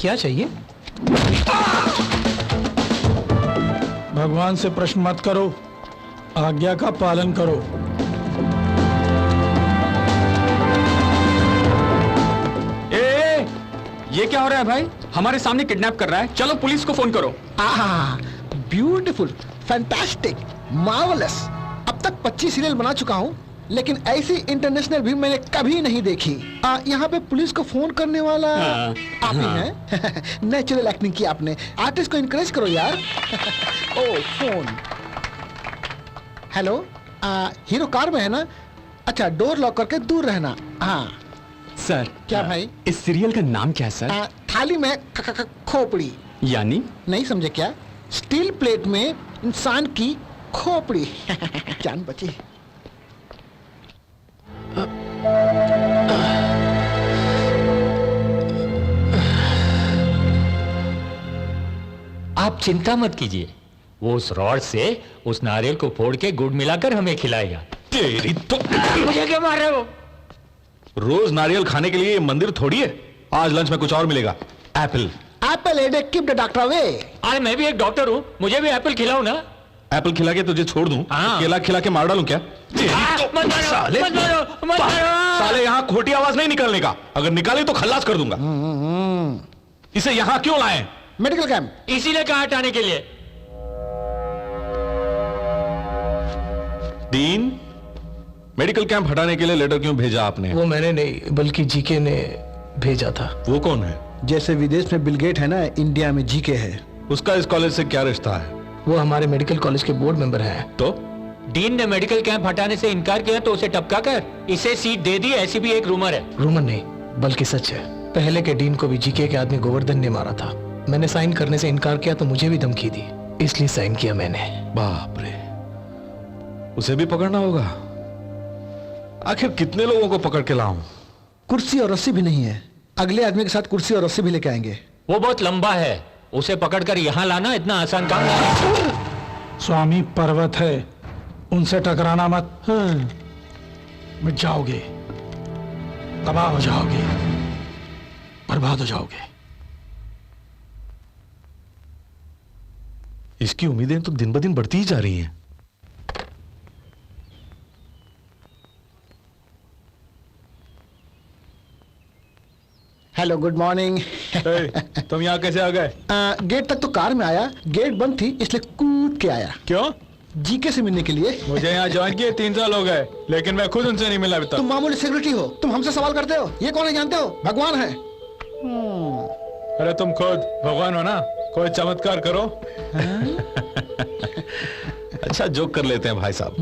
क्या चाहिए? भगवान से प्रश्न मत करो, आज्ञा का पालन करो। ये क्या हो रहा है भाई? हमारे सामने किडनैप कर रहा है। चलो पुलिस को फोन करो। Beautiful, fantastic, marvellous. अब तक 25 सीरियल बना चुका हूँ, लेकिन ऐसी इंटरनेशनल भी मैंने कभी नहीं देखी। यहाँ पे पुलिस को फोन करने वाला आप ही हैं। नेचुरल एक्टिंग की आपने। आर्टिस्ट को इनकरेज करो यार। ओ फोन। हेलो, हीरो कार में है ना? अच्छा, डोर लॉक करके दूर रहना। हाँ सर। क्या भाई? इस सीरियल का नाम क्या है सर? थाली में खोपड़ी। यानी? नहीं समझे क्या? स्टील प्लेट में इंसान की खोपड़ी। जान बची। आप चिंता मत कीजिए, वो उस रॉड से उस नारियल को फोड़ के गुड़ मिलाकर हमें खिलाएगा। तेरी तो मुझे क्यों मार रहे हो? रोज नारियल खाने के लिए ये मंदिर थोड़ी है। आज लंच में कुछ और मिलेगा। Apple. Apple headache keep the doctor away. अरे मैं भी एक डॉक्टर हूँ, मुझे भी एप्पल खिलाओ ना। एप्पल खिला के तुझे छोड़ दूं? केला खिला के मार डालूं क्या? साले, मत मारो। साले, यहाँ खोटी आवाज नहीं निकालने का। अगर निकाली तो खल्लास कर दूंगा। इसे यहाँ क्यों लाए? Medical camp. इसीलिए कहा हटाने के लिए। डीन, मेडिकल कैंप हटाने के लिए लेटर क्यों भेजा आपने? वो मैंने नहीं, बल्कि जीके ने भेजा था। वो कौन है? जैसे विदेश में बिल गेट है ना, इंडिया में जीके है। उसका इस कॉलेज से क्या रिश्ता है? वो हमारे मेडिकल कॉलेज के बोर्ड मेंबर हैं। तो डीन ने मेडिकल कैंप हटाने से इनकार किया तो उसे टपका कर इसे सीट दे दी, ऐसी भी एक रूमर है। रूमर नहीं, बल्कि सच है। पहले के डीन को भी जीके के आदमी गोवर्धन ने मारा था। मैंने साइन करने से इनकार किया तो मुझे भी धमकी दी, इसलिए साइन किया मैंने। बाप रे, उसे भी पकड़ना होगा। आखिर कितने लोगों को पकड़ के लाऊं? कुर्सी और रस्सी भी नहीं है। अगले आदमी के साथ कुर्सी और रस्सी भी लेके आएंगे। वो बहुत लंबा है, उसे पकड़कर यहाँ लाना इतना आसान काम नहीं। स्वामी पर्वत है, उनसे टकराना मत। मिट जाओगे। तबाह हो जाओगे, बर्बाद हो जाओगे। इसकी उम्मीदें तो दिन ब दिन बढ़ती ही जा रही हैं। Hello, good morning. तुम यहाँ कैसे आ गए? गेट तक तो कार में आया, गेट बंद थी इसलिए कूद के आया। क्यों? जीके से मिलने के लिए। मुझे यहाँ ज्वाइन किए 3 साल हो गए, लेकिन मैं खुद उनसे नहीं मिला अभी तक। तुम मामूली सिक्योरिटी हो, तुम हमसे सवाल करते हो। ये कौन है जानते हो? भगवान है। अरे तुम खुद भगवान हो ना, कोई चमत्कार करो। अच्छा जोक कर लेते हैं भाई साहब।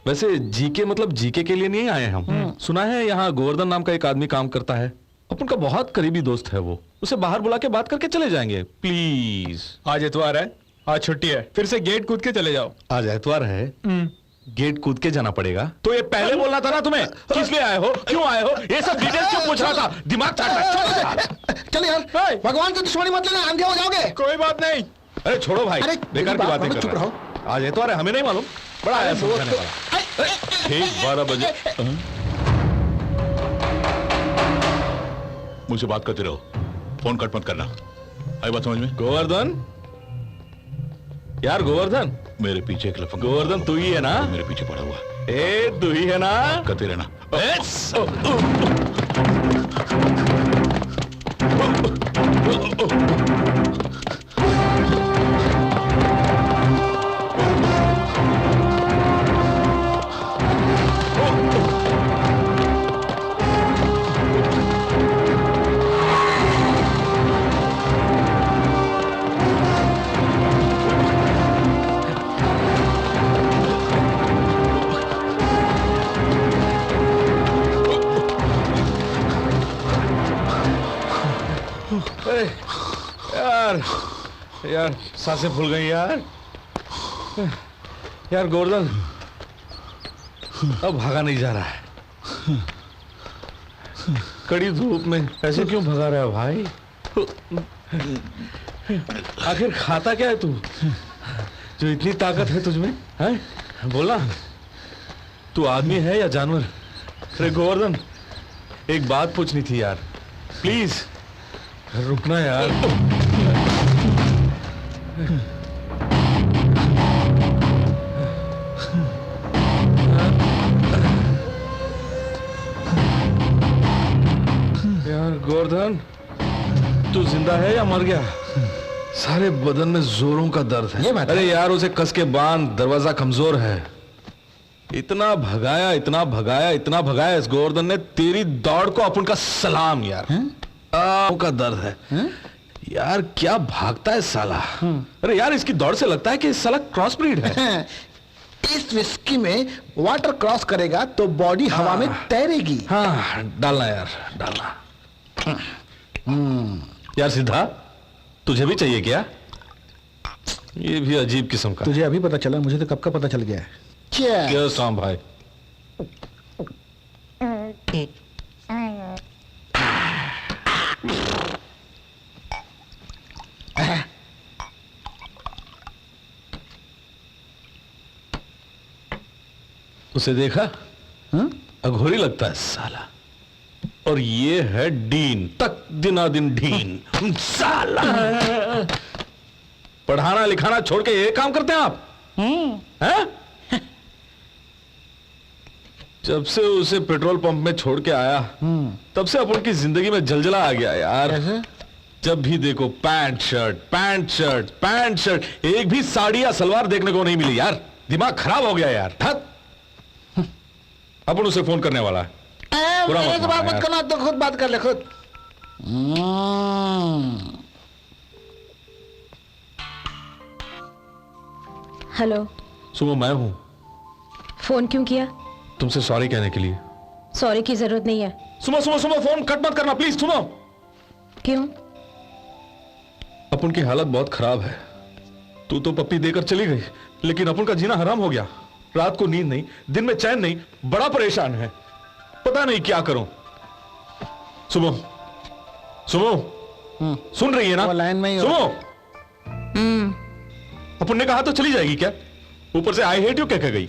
वैसे जीके मतलब जीके के लिए नहीं आए हम। सुना है यहाँ गोवर्धन नाम का एक आदमी काम करता है, अपन का बहुत करीबी दोस्त है वो। उसे बाहर बुला के बात करके चले जाएंगे प्लीज। आज इतवार है, आज छुट्टी है, फिर से गेट कूद के चले जाओ। आज एतवार है, गेट कूद के जाना पड़ेगा। तो ये पहले बोलना था ना तुम्हें, किस लिए आए हो, क्यों आए हो, ये सब डिटेल्स क्यों पूछ रहा था? दिमाग चाट। चल यार, भगवान की दुश्मनी मत लेना, अंधे हो जाओगे। कोई बात नहीं। अरे छोड़ो भाई, बेकार की बातें कर रहे हो। आज एतवार है, हमें नहीं मालूम। बड़ा आया समझाने वाला। ठीक 12 बजे मुझसे बात करते रहो, फोन कट मत करना। आई बात समझ में? गोवर्धन, यार गोवर्धन, मेरे पीछे एक लफंगा। गोवर्धन तू ही है ना? मेरे पीछे पड़ा हुआ। ए तू ही है ना? करते रहना। यार सांसें फूल गई यार। यार गोवर्धन, अब भागा नहीं जा रहा है। कड़ी धूप में ऐसे क्यों भगा रहा है भाई? आखिर खाता क्या है तू, जो इतनी ताकत है तुझमें? है बोलना, तू आदमी है या जानवर? अरे गोवर्धन, एक बात पूछनी थी यार, प्लीज रुकना यार। यार गोवर्धन, तू जिंदा है या मर गया? सारे बदन में जोरों का दर्द है। अरे यार उसे कस के बांध, दरवाजा कमजोर है। इतना भगाया, इतना भगाया, इतना भगाया इस गोवर्धन ने, तेरी दौड़ को अपन का सलाम यार। का दर्द है यार, क्या भागता है साला। अरे यार इसकी दौड़ से लगता है कि इस साला क्रॉस ब्रीड है। इस विस्की में वाटर क्रॉस करेगा तो बॉडी हवा में तैरेगी। हाँ डालना यार, डालना। यार सिद्धा, तुझे भी चाहिए क्या? ये भी अजीब किस्म का। तुझे अभी पता चला, मुझे तो कब का पता चल गया है। क्या शाम भाई? उसे देखा? अघोरी लगता है साला। और ये है डीन, तक दिना दिन डीन साला। पढ़ाना लिखाना छोड़ के ये काम करते हैं आप? हैं? जब से उसे पेट्रोल पंप में छोड़ के आया, तब से अपन की जिंदगी में जलजला आ गया यार। जब भी देखो pant shirt, pant shirt, pant shirt, एक भी साड़ी या सलवार देखने को नहीं मिली यार। दिमाग खराब हो गया यार। अपन उसे फोन करने वाला है। एक बार मत करना, तो खुद बात कर ले खुद। हेलो। सुनो मैं हूं। फोन क्यों किया? तुमसे सॉरी कहने के लिए। सॉरी की जरूरत नहीं है। सुनो सुनो सुनो, फोन कट मत करना प्लीज। सुनो। क्यों? अपन की हालत बहुत खराब है। तू तो पप्पी देकर चली गई, लेकिन अपन का जीना हराम हो गया। रात को नींद नहीं, दिन में चैन नहीं, बड़ा परेशान है। पता नहीं क्या करूं। सुनो सुनो, सुन रही है ना? लाइन में ही सुनो। अपन ने कहा तो चली जाएगी क्या? ऊपर से आई हेट यू कह के गई।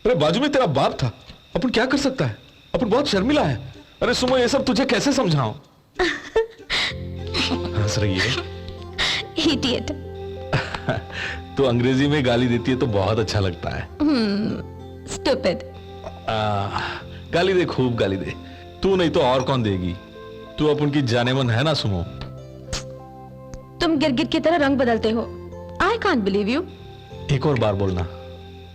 अरे बाजू में तेरा बाप था, अपन क्या कर सकता है? अपन बहुत शर्मिला है। अरे सुमो, ये सब तुझे कैसे समझाऊं? हंस रही है। Idiot. तो अंग्रेजी में गाली देती है तो बहुत अच्छा लगता है। Stupid. गाली दे, खूब गाली दे। तू नहीं तो और कौन देगी? तू अपन की जानेमन है ना सुमो। तुम गिरगिट की तरह रंग बदलते हो। I can't believe you. एक और बार बोलना।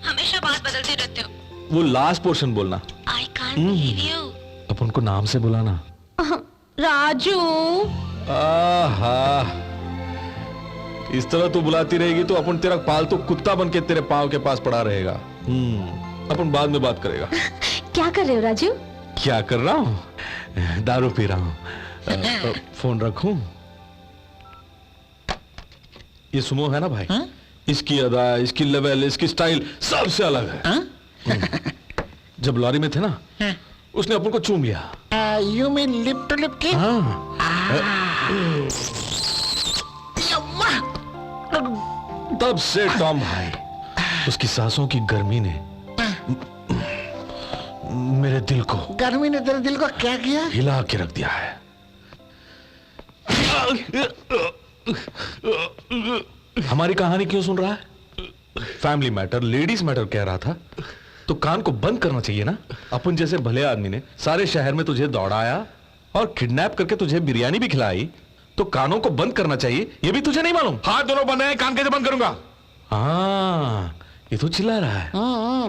हमेशा बात बदलते रहते हो। वो लास्ट पोर्शन बोलना। I can't believe you. अपन को नाम से बुलाना। राजू। आहा, इस तरह तू बुलाती रहेगी तो अपन तेरा पालतू कुत्ता बन के तेरे पाँव के पास पड़ा रहेगा। अपन बाद में बात करेगा। क्या कर रहे हो राजू? क्या कर रहा हूँ? दारू पी रहा हूँ। फोन रखूं? ये सुमो है ना भाई, इसकी अदा, इसकी लेवल, इसकी स्टाइल सबसे अलग है। जब लॉरी में थे ना, उसने अपन को चूम लिया। You mean lip to lip kiss? तब से टॉम भाई, उसकी सांसों की गर्मी ने मेरे दिल को, गर्मी ने तेरे दिल को क्या किया? हिला के रख दिया है। हमारी कहानी क्यों सुन रहा है? फैमिली मैटर, लेडीज मैटर कह रहा था तो कान को बंद करना चाहिए ना। अपन जैसे भले आदमी ने सारे शहर में तुझे दौड़ाया और किडनैप करके तुझे बिरयानी भी खिलाई, तो कानों को बंद करना चाहिए। ये भी तुझे नहीं मालूम? हाथ दोनों बंद है, कान कैसे बंद करूंगा? हाँ, ये तो चिल्ला रहा है।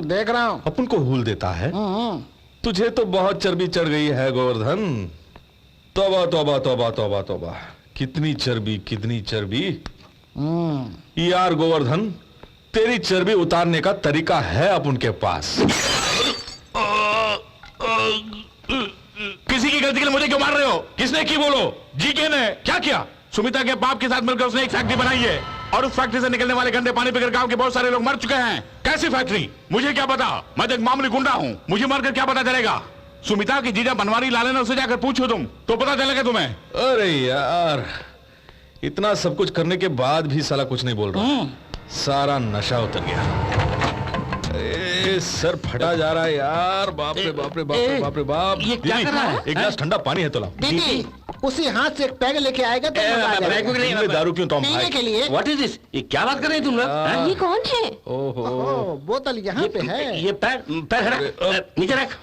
देख रहा हूं। अपन को हुल देता है। तुझे तो बहुत चर्बी चढ़ गई है गोवर्धन। तौबा तौबा तौबा तौबा तौबा, कितनी चर्बी, कितनी चर्बी। यार गोवर्धन, तेरी चर्बी उतारने का तरीका है अपन के पास। किसी की गलती के लिए मुझे क्यों मार रहे हो? किसने की बोलो? जीके ने क्या किया? सुमिता के बाप के साथ मिलकर उसने एक फैक्ट्री बनाई है और उस फैक्ट्री से निकलने वाले गंदे पानी पीकर गांव के बहुत सारे लोग मर चुके हैं। कैसी फैक्ट्री? मुझे क्या पता? मैं तो एक मामूली गुंडा हूं, मुझे मरकर क्या पता चलेगा? सुमिता की जीजा बनवारी लाले ने उससे जाकर पूछो तुम, तो पता चलेगा तुम्हें। अरे यार, इतना सब कुछ करने के बाद भी साला कुछ नहीं बोल रहा। सारा नशा उतर गया। सर फटा जा रहा है यार। बाप रे बाप रे बाप रे बाप रे बाप। ये क्या कर रहा है? एक गिलास ठंडा पानी है तो लाओ। दीदी, उसी हाथ से एक पैग लेके आएगा तो मजा आ जाएगा। दारू क्यों टॉम भाई? पीने के लिए। What is this? ये क्या बात कर रहे हैं तुम लोग? ये कौन है? ओहो, बोतल यहाँ पे है। ये पैर रख, नीचे रख।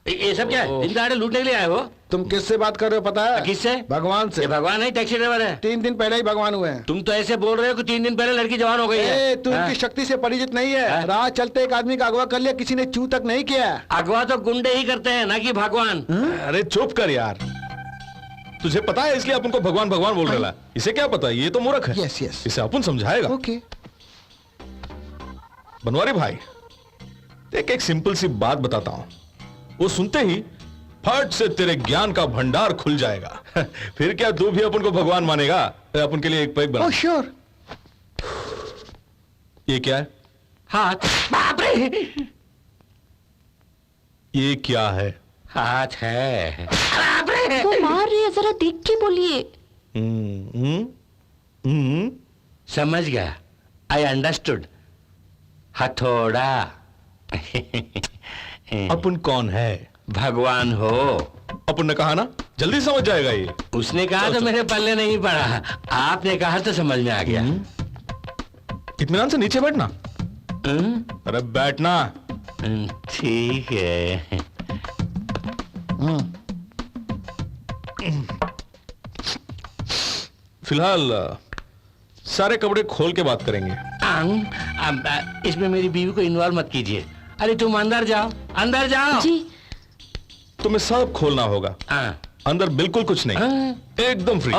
ये सब क्या है? दिन लूटने के लिए आए हो? तुम किससे बात कर रहे हो पता है? किससे? भगवान से। ये भगवान है, टैक्सी ड्राइवर है। 3 दिन पहले ही भगवान हुए हैं। तुम तो ऐसे बोल रहे हो कि 3 दिन पहले लड़की जवान हो गई है। तू इनकी शक्ति से परिचित नहीं है। राह चलते एक आदमी का अगवा कर लिया, किसी ने चू तक नहीं किया। अगवा तो गुंडे ही करते हैं, ना कि भगवान। अरे चुप कर यार, तुझे पता है इसलिए अपन को भगवान भगवान बोल रहा है। इसे क्या पता? ये तो मूर्ख है। यस यस, इसे अपन समझाएगा। ओके। बनवारी भाई, एक सिंपल सी बात बताता हूं, वो सुनते ही फट से तेरे ज्ञान का भंडार खुल जाएगा। फिर क्या तू भी अपन को भगवान मानेगा? अपन के लिए एक पैक बना। Oh sure. ये क्या है? हाथ। बाप रे! ये क्या है? हाथ है। वो मार रही है, जरा देख के बोलिए। समझ गया, आई अंडरस्टूड। हथौड़ा। अपन कौन है? भगवान हो। अपन ने कहा ना, जल्दी समझ जाएगा ये। उसने कहा तो मेरे पल्ले नहीं पड़ा, आपने कहा तो समझ में आ गया। इत्मीनान से नीचे बैठना। अरे बैठना। ठीक है। फिलहाल सारे कपड़े खोल के बात करेंगे। इसमें मेरी बीवी को इन्वॉल्व मत कीजिए। अरे तुम अंदर जाओ, अंदर जाओ। जी। तुम्हें सब खोलना होगा। अंदर बिल्कुल कुछ नहीं, एकदम फ्री।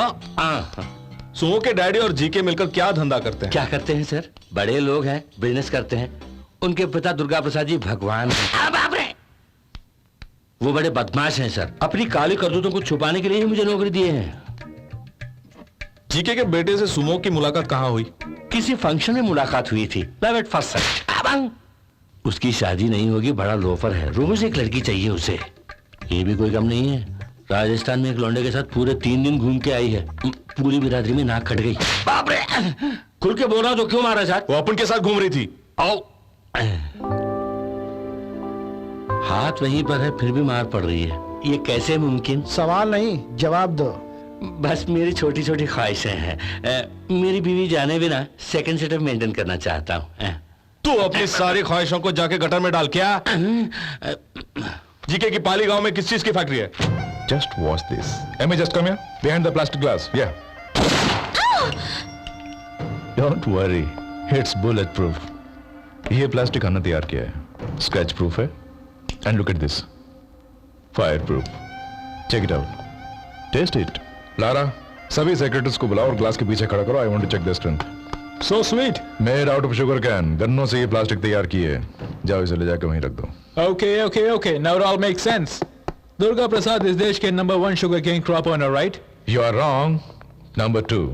सुमो के डैडी और जीके मिलकर क्या धंधा करते हैं? क्या करते हैं सर? बड़े लोग हैं, बिजनेस करते हैं। उनके पिता दुर्गा प्रसाद जी भगवान हैं। बाप रे! वो बड़े बदमाश हैं सर। अपनी काली करतूतों को छुपाने के लिए ही मुझे नौकरी दिए हैं। जीके के बेटे से सुमो की मुलाकात कहाँ हुई? किसी फंक्शन में मुलाकात हुई थी। Love at first sight. उसकी शादी नहीं होगी, बड़ा लोफर है। रोज से एक लड़की चाहिए उसे। ये भी कोई कम नहीं है, राजस्थान में एक लौंडे के साथ पूरे 3 दिन घूम के आई है। पूरी बिरादरी में नाक कट गई। बाप रे! खुल के बोल रहा तो क्यों मारा साथ? वो अपन के साथ घूम रही थी। आओ। हाथ वहीं पर है फिर भी मार पड़ रही है, ये कैसे मुमकिन? सवाल नहीं, जवाब दो। बस मेरी छोटी छोटी ख्वाहिशें हैं। मेरी बीवी जाने बिना सेकंड सेटअप मेंटेन करना चाहता हूँ। तू अपनी सारी ख्वाहिशों को जाके गटर में डाल। क्या जीके की पाली गांव में किस चीज की फैक्ट्री है? Just watch this. Amy, just come here. Behind the plastic glass. Yeah. Don't worry. It's bulletproof. ये प्लास्टिक हमने तैयार किया है, स्क्रैच प्रूफ है, and look at this, fire proof. Check it out, test it. Lara, सभी secretaries को बुलाओ और ग्लास के पीछे खड़ा करो। I want to check the strength. So sweet. Made out of sugar cane, गन्नों से ये प्लास्टिक तैयार की है। जाओ इसे ले जाकर वहीं रख दो। Okay. Now it all makes sense. Durga Prasad is देश के number 1 sugarcane crop owner, right? You are wrong. Number 2.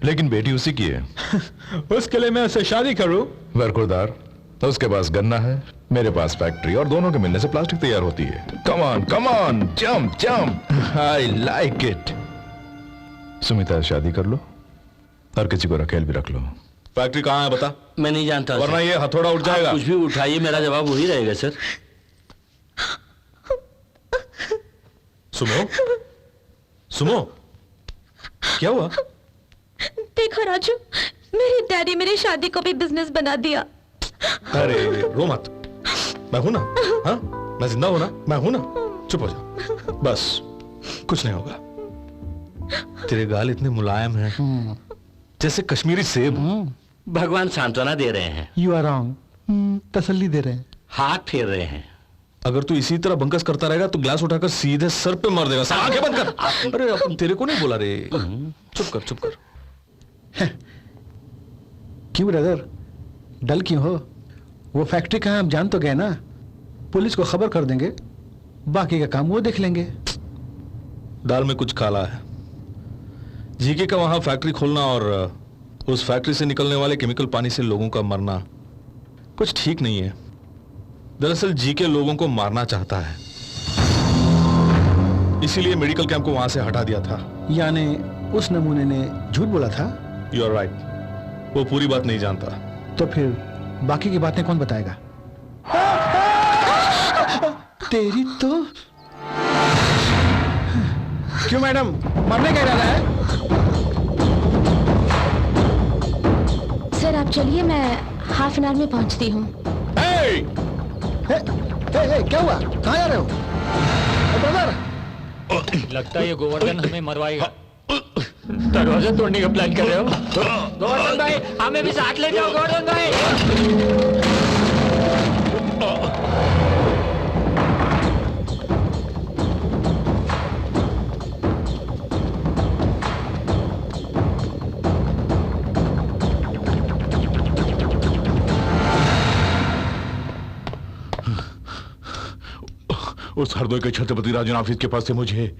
लेकिन बेटी उसी की है। उसके लिए मैं उससे शादी करूं? वरकुरदार, उसके पास गन्ना है, मेरे पास फैक्ट्री, और दोनों के मिलने से प्लास्टिक तैयार होती है। Come on, jump. I like it. Sumita, शादी कर लो और किसी को रखेल भी रख लो। फैक्ट्री कहाँ है बता? मैं नहीं जानता, वरना ये हथौड़ा उठ जाएगा। कुछ भी उठाइए, मेरा जवाब वही रहेगा सर। सुमो, क्या हुआ? देखो राजू, मेरे डैडी मेरी शादी को भी बिजनेस बना दिया। अरे रो मत, मैं हूं ना। हाँ, मैं जिंदा हूं ना, मैं हूं ना। चुप हो जा, बस कुछ नहीं होगा। तेरे गाल इतने मुलायम हैं जैसे कश्मीरी सेब। भगवान सांत्वना दे रहे हैं। यू आर रॉन्ग, तसल्ली दे रहे हैं, हाथ फेर रहे हैं। अगर तू इसी तरह बंकस करता रहेगा तो ग्लास उठाकर सीधे सर पे मार देगा। आंखें बंद कर। अरे अपन तेरे को नहीं बोला रे। चुप कर। क्यों ब्रदर, डल क्यों हो? वो फैक्ट्री कहाँ, आप जान तो गए ना। पुलिस को खबर कर देंगे, बाकी का काम वो देख लेंगे। दाल में कुछ काला है। जीके का वहां फैक्ट्री खोलना और उस फैक्ट्री से निकलने वाले केमिकल पानी से लोगों का मरना कुछ ठीक नहीं है। दरअसल जीके लोगों को मारना चाहता है, इसीलिए मेडिकल कैंप को वहां से हटा दिया था। यानी उस नमूने ने झूठ बोला था? यू आर राइट, वो पूरी बात नहीं जानता। तो फिर बाकी की बातें कौन बताएगा? तेरी तो। क्यों मैडम, मरने का इरादा है? सर आप चलिए, मैं हाफ एन आवर में पहुंचती हूँ। क्या हुआ, कहाँ जा रहे हो? ब्रदर, लगता है ये गोवर्धन हमें मरवाएगा। दरवाजा तोड़ने का प्लान कर रहे हो? गोवर्धन भाई, हमें भी साथ ले जाओ। गोवर्धन भाई, उस हरदोई के छत्रपति राजन ऑफिस के पास से मुझे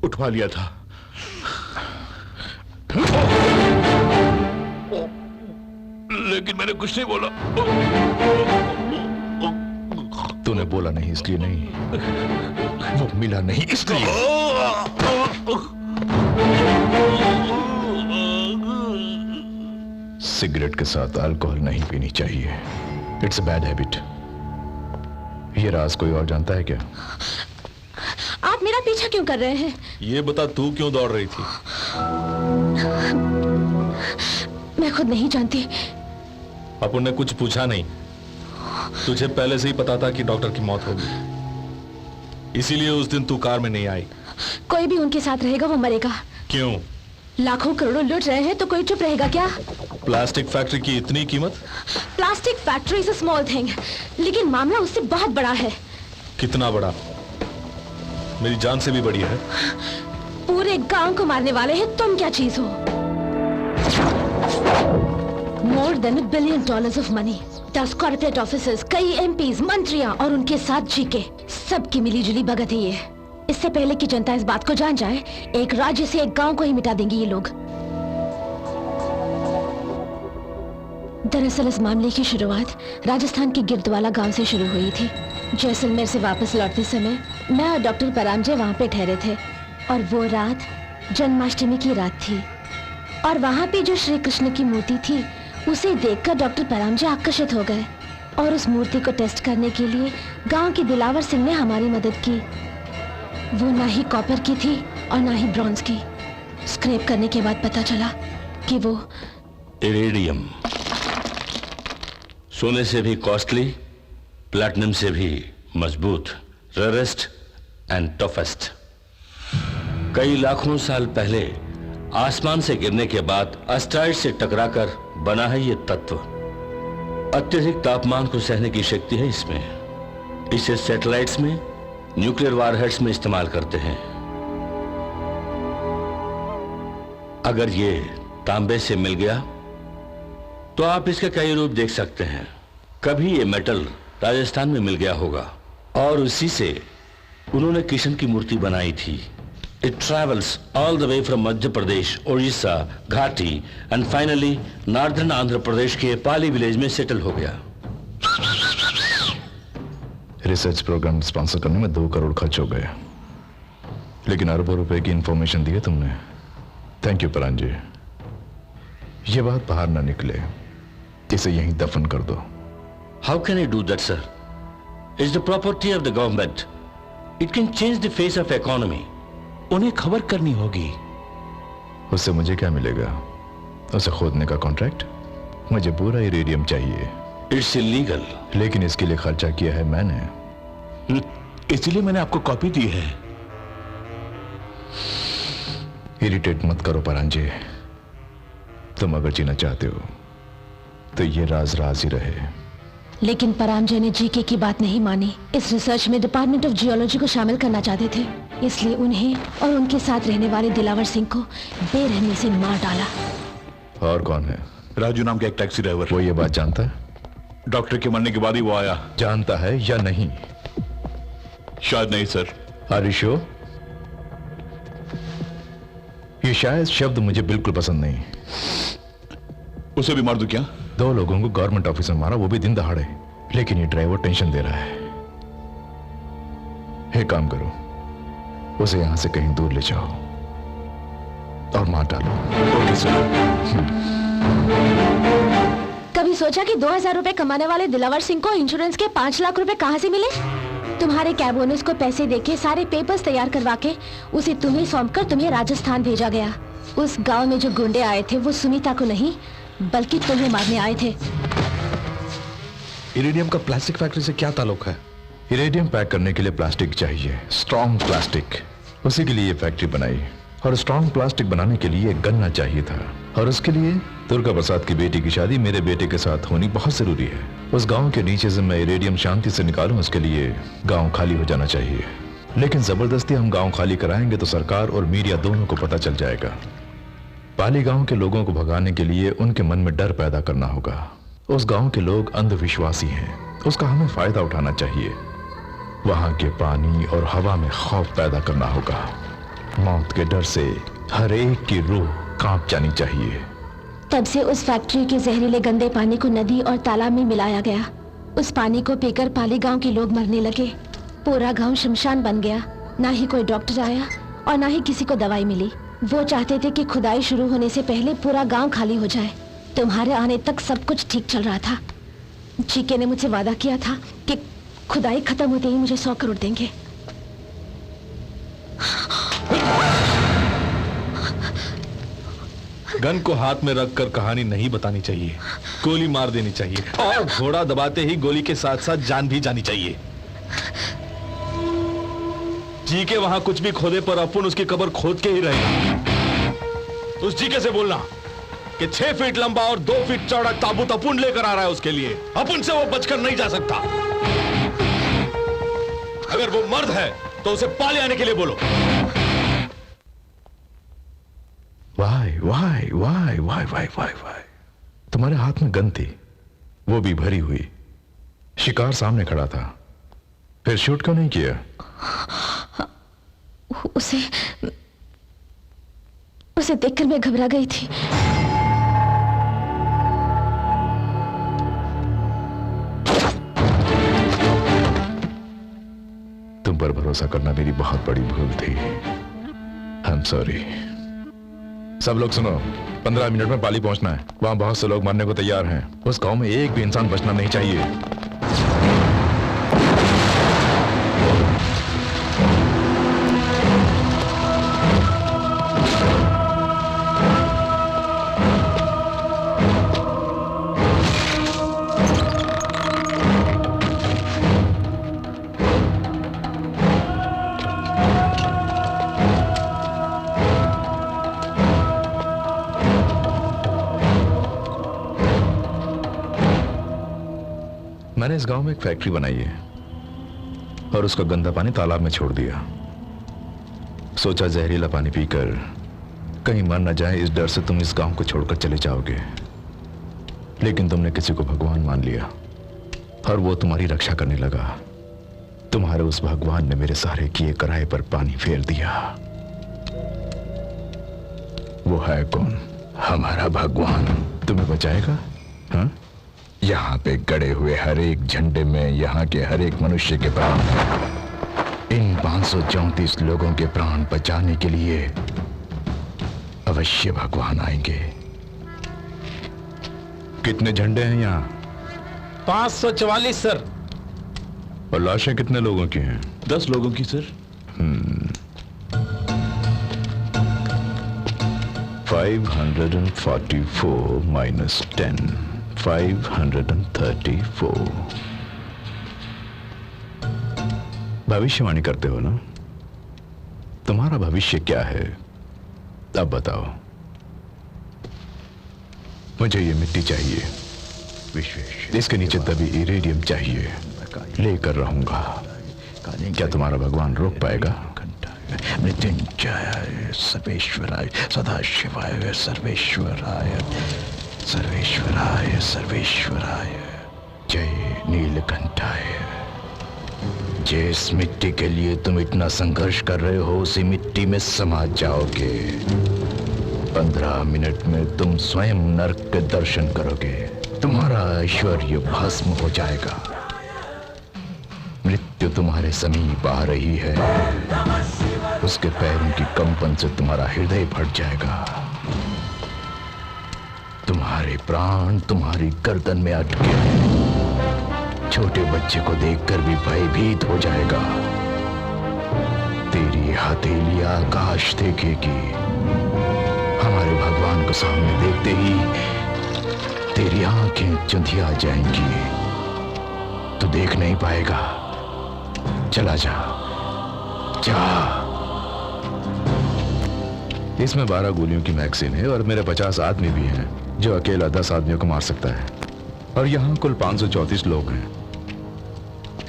उठवा लिया था। लेकिन मैंने कुछ नहीं बोला। तूने बोला नहीं इसलिए नहीं, वो मिला नहीं इसलिए। सिगरेट के साथ अल्कोहल नहीं पीनी चाहिए, इट्स अ बैड हैबिट। ये राज कोई और जानता है क्या? आप मेरा पीछा क्यों कर रहे हैं? ये बता, तू क्यों दौड़ रही थी? मैं खुद नहीं जानती। अपन ने कुछ पूछा नहीं, तुझे पहले से ही पता था कि डॉक्टर की मौत होगी, इसीलिए उस दिन तू कार में नहीं आई। कोई भी उनके साथ रहेगा वो मरेगा। क्यों? लाखों करोड़ों लूट रहे हैं तो कोई चुप रहेगा क्या? प्लास्टिक फैक्ट्री की इतनी कीमत? Plastic factory is a small thing, लेकिन मामला उससे बहुत बड़ा है। कितना बड़ा? मेरी जान से भी बड़ी है। पूरे गांव को मारने वाले हैं तुम क्या चीज हो? More than $1 billion of money, 10 corporate officers, कई एमपीज, मंत्रियां और उनके साथ जीके, सबकी मिलीजुली भगत है ये। इससे पहले कि जनता इस बात को जान जाए, एक राज्य से एक गांव को ही मिटा देंगे ये लोग। दरअसल इस मामले की शुरुआत राजस्थान के गिरदवाला गांव से शुरू हुई थी। जैसलमेर से वापस लौटते समय मैं और डॉक्टर परामजय वहां पे ठहरे थे और वो रात जन्माष्टमी की रात थी। और वहां पे जो श्री कृष्ण की मूर्ति थी उसे देखकर डॉक्टर परामजय आकर्षित हो गए और उस मूर्ति को टेस्ट करने के लिए गांव के दिलावर सिंह ने हमारी मदद की। वो ना ही कॉपर की थी और ना ही ब्रॉन्ज की। स्क्रैप करने के बाद पता चला कि वो इरेडियम, सोने से भी कॉस्टली, प्लैटिनम से भी मजबूत, रेयरेस्ट एंड टफेस्ट। कई लाखों साल पहले आसमान से गिरने के बाद एस्टेरॉइड से टकराकर बना है ये तत्व। अत्यधिक तापमान को सहने की शक्ति है इसमें। इसे सैटेलाइट्स में, न्यूक्लियर वारहेड्स में इस्तेमाल करते हैं। अगर ये तांबे से मिल गया तो आप इसके कई रूप देख सकते हैं। कभी ये मेटल राजस्थान में मिल गया होगा और उसी से उन्होंने किशन की मूर्ति बनाई थी। It travels all the way from Madhya Pradesh, Odisha, घाटी and finally northern Andhra Pradesh के पाली विलेज में सेटल हो गया। रिसर्च प्रोग्राम स्पॉन्सर करने में 2 करोड़ खर्च हो गए, लेकिन अरबों रुपए की इंफॉर्मेशन दी है तुमने। थैंक यू परान जी। ये बात बाहर ना निकले, इसे यहीं दफन कर दो। How can I do that, sir? It's the property of the government. It can change the face of economy. उन्हें खबर करनी होगी। उससे मुझे क्या मिलेगा? उसे खोदने का कॉन्ट्रैक्ट? मुझे पूरा इरेडियम चाहिए। It's illegal. लेकिन इसके लिए खर्चा किया है मैंने, इसलिए मैंने आपको कॉपी दी है। इरिटेट मत करो परांजे। तुम अगर जीना चाहते हो तो ये राज राज ही रहे। लेकिन परांजय ने जीके की बात नहीं मानी। इस रिसर्च में डिपार्टमेंट ऑफ जियोलॉजी को शामिल करना चाहते थे, इसलिए उन्हें और उनके साथ रहने वाले दिलावर सिंह को बेरहमी से मार डाला। और कौन है? राजू नाम का एक टैक्सी ड्राइवर। वो ये बात जानता है? डॉक्टर के मरने के बाद ही वो आया। जानता है या नहीं? शायद नहीं सर। हरीशो, ये शायद शब्द मुझे बिल्कुल पसंद नहीं। उसे भी मार दूं क्या? 2 लोगों को गवर्नमेंट ऑफिस में मारा, वो भी दिन दहाड़े। लेकिन ये ड्राइवर टेंशन दे रहा है। एक काम करो, उसे यहां से कहीं दूर ले जाओ और मार डालो। Okay sir. कभी सोचा कि 2000 रुपए कमाने वाले दिलावर सिंह को इंश्योरेंस के 5 लाख रुपए कहां से मिले? तुम्हारे कैब ओनर्स को पैसे देके सारे पेपर्स तैयार करवा के उसे तुम्हें सौंपकर तुम्हें राजस्थान भेजा गया। उस गांव में जो गुंडे आए थे वो सुनीता को नहीं बल्कि तुम्हें मारने आए थे। इरेडियम का प्लास्टिक फैक्ट्री से क्या ताल्लुक है? इरेडियम पैक करने के लिए प्लास्टिक चाहिए, स्ट्रॉन्ग प्लास्टिक। उसी के लिए ये फैक्ट्री बनाई और स्ट्रॉन्ग प्लास्टिक बनाने के लिए गन्ना चाहिए था। और उसके लिए दुर्गा प्रसाद की बेटी की शादी मेरे बेटे के साथ होनी बहुत जरूरी है। उस गांव के नीचे से मैं इरेडियम शांति से निकालूं, उसके लिए गांव खाली हो जाना चाहिए। लेकिन जबरदस्ती हम गांव खाली कराएंगे तो सरकार और मीडिया दोनों को पता चल जाएगा। पाली गांव के लोगों को भगाने के लिए उनके मन में डर पैदा करना होगा। उस गांव के लोग अंधविश्वासी हैं, उसका हमें फायदा उठाना चाहिए। वहां के पानी और हवा में खौफ पैदा करना होगा। मौत के डर से हर एक की रूह कांप जानी चाहिए। तब से उस फैक्ट्री के जहरीले गंदे पानी को नदी और तालाब में मिलाया गया। उस पानी को पीकर पाली गांव के लोग मरने लगे। पूरा गांव शमशान बन गया। ना ही कोई डॉक्टर आया और ना ही किसी को दवाई मिली। वो चाहते थे कि खुदाई शुरू होने से पहले पूरा गांव खाली हो जाए। तुम्हारे आने तक सब कुछ ठीक चल रहा था। जीके ने मुझसे वादा किया था कि खुदाई खत्म होते ही मुझे 100 करोड़ देंगे। गन को हाथ में रखकर कहानी नहीं बतानी चाहिए, गोली मार देनी चाहिए और घोड़ा दबाते ही गोली के साथ साथ जान भी जानी चाहिए। जी के वहां कुछ भी खोदे पर अपन उसकी कब्र खोद के ही रहेगा। उस जीके से बोलना कि 6 फीट लंबा और 2 फीट चौड़ा ताबूत अपन लेकर आ रहा है उसके लिए। अपन से वो बचकर नहीं जा सकता। अगर वो मर्द है तो उसे पाले आने के लिए बोलो। Why why why why why why why, तुम्हारे हाथ में गन थी, वो भी भरी हुई। शिकार सामने खड़ा था, फिर शूट क्यों नहीं किया? उसे देखकर मैं घबरा गई थी। तुम पर भरोसा करना मेरी बहुत बड़ी भूल थी। I am sorry. सब लोग सुनो, 15 मिनट में पाली पहुंचना है। वहां बहुत से लोग मरने को तैयार हैं। उस गांव में एक भी इंसान बचना नहीं चाहिए। मैंने इस गांव में एक फैक्ट्री बनाई है और उसका गंदा पानी तालाब में छोड़ दिया। सोचा जहरीला पानी पीकर कहीं मर न जाए, इस डर से तुम इस गांव को छोड़कर चले जाओगे। लेकिन तुमने किसी को भगवान मान लिया और वो तुम्हारी रक्षा करने लगा। तुम्हारे उस भगवान ने मेरे सारे किए कराए पर पानी फेर दिया। वो है कौन? हमारा भगवान तुम्हें बचाएगा। हाँ? यहाँ पे गड़े हुए हर एक झंडे में यहाँ के हर एक मनुष्य के प्राण हैं। इन 534 लोगों के प्राण बचाने के लिए अवश्य भगवान आएंगे। कितने झंडे हैं यहाँ? 544 सर। और लाशें कितने लोगों की हैं? 10 लोगों की सर। 544 माइनस 10, 534। भविष्यवाणी करते हो ना? तुम्हारा भविष्य क्या है अब बताओ। मुझे ये मिट्टी चाहिए, इसके नीचे दबी इरेडियम चाहिए, लेकर रहूंगा। क्या तुम्हारा भगवान रोक पाएगा? मृत्युंजय सर्वेश्वराय सदाशिवाय सर्वेश्वराय सर्वेश्वराय सर्वेश्वराय जय नीलकंठाय। जिस मिट्टी के लिए तुम इतना संघर्ष कर रहे हो उसी मिट्टी में समा जाओगे। 15 मिनट में तुम स्वयं नरक के दर्शन करोगे। तुम्हारा ऐश्वर्य भस्म हो जाएगा। मृत्यु तुम्हारे समीप आ रही है। उसके पैरों की कंपन से तुम्हारा हृदय फट जाएगा। तुम्हारे प्राण तुम्हारी गर्दन में अटके। छोटे बच्चे को देखकर भी भयभीत हो जाएगा। तेरी हथेली आकाश देखेगी। हमारे भगवान को सामने देखते ही तेरी आंखें चुंधिया जाएंगी। तू देख नहीं पाएगा। चला जा, जा। इसमें 12 गोलियों की मैगजीन है और मेरे 50 आदमी भी हैं जो अकेला 10 आदमियों को मार सकता है। और यहाँ कुल 534 लोग हैं।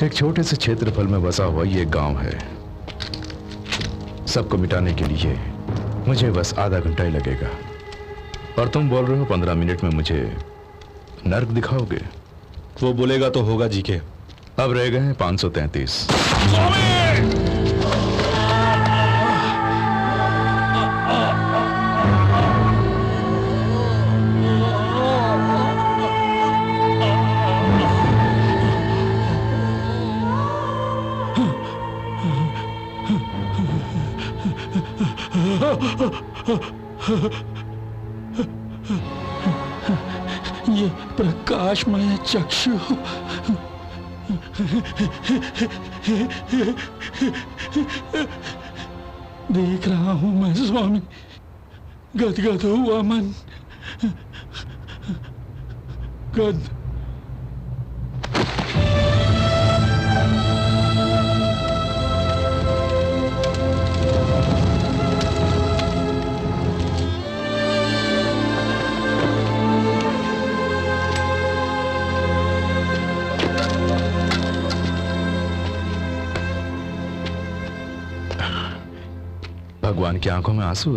एक छोटे से क्षेत्रफल में बसा हुआ ये गांव है। सबको मिटाने के लिए मुझे बस आधा घंटा ही लगेगा। और तुम बोल रहे हो 15 मिनट में मुझे नर्क दिखाओगे? वो बोलेगा तो होगा जी के। अब रह गए हैं 533। ये प्रकाशमय चक्षु देख रहा हूं मैं स्वामी। गदगद हुआ मन। गद भगवान की आंखों में आंसू।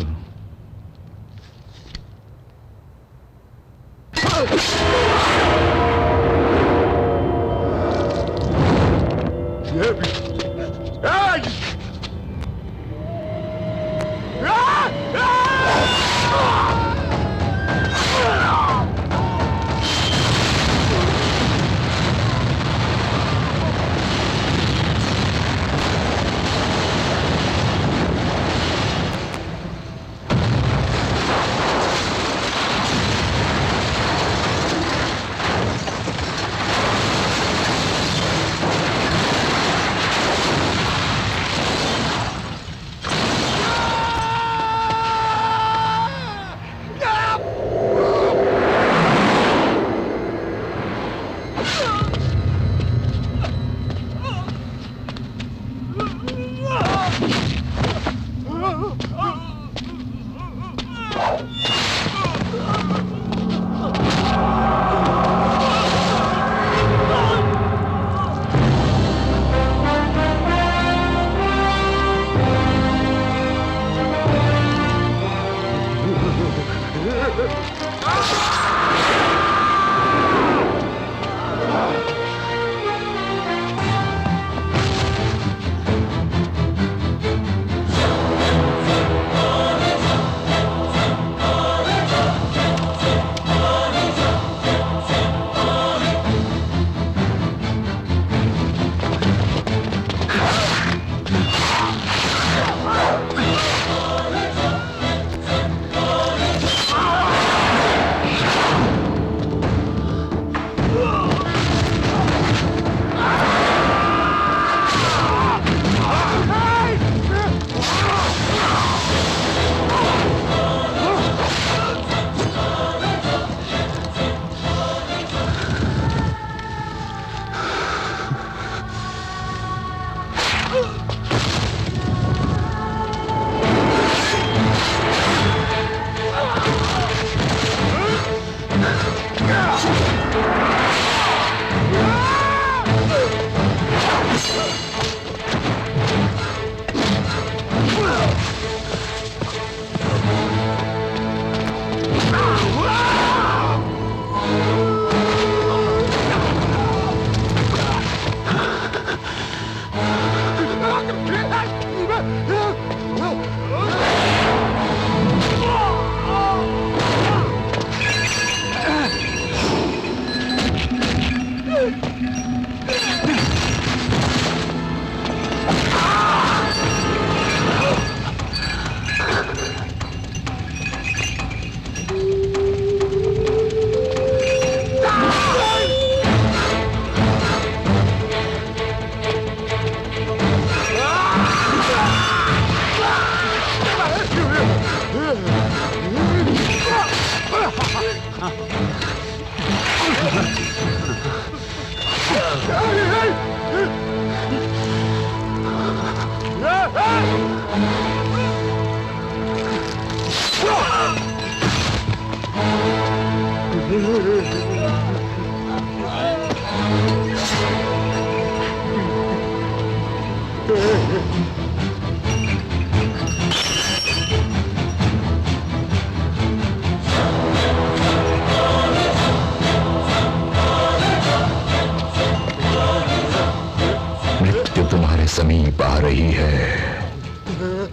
मृत्यु तुम्हारे समीप आ रही है,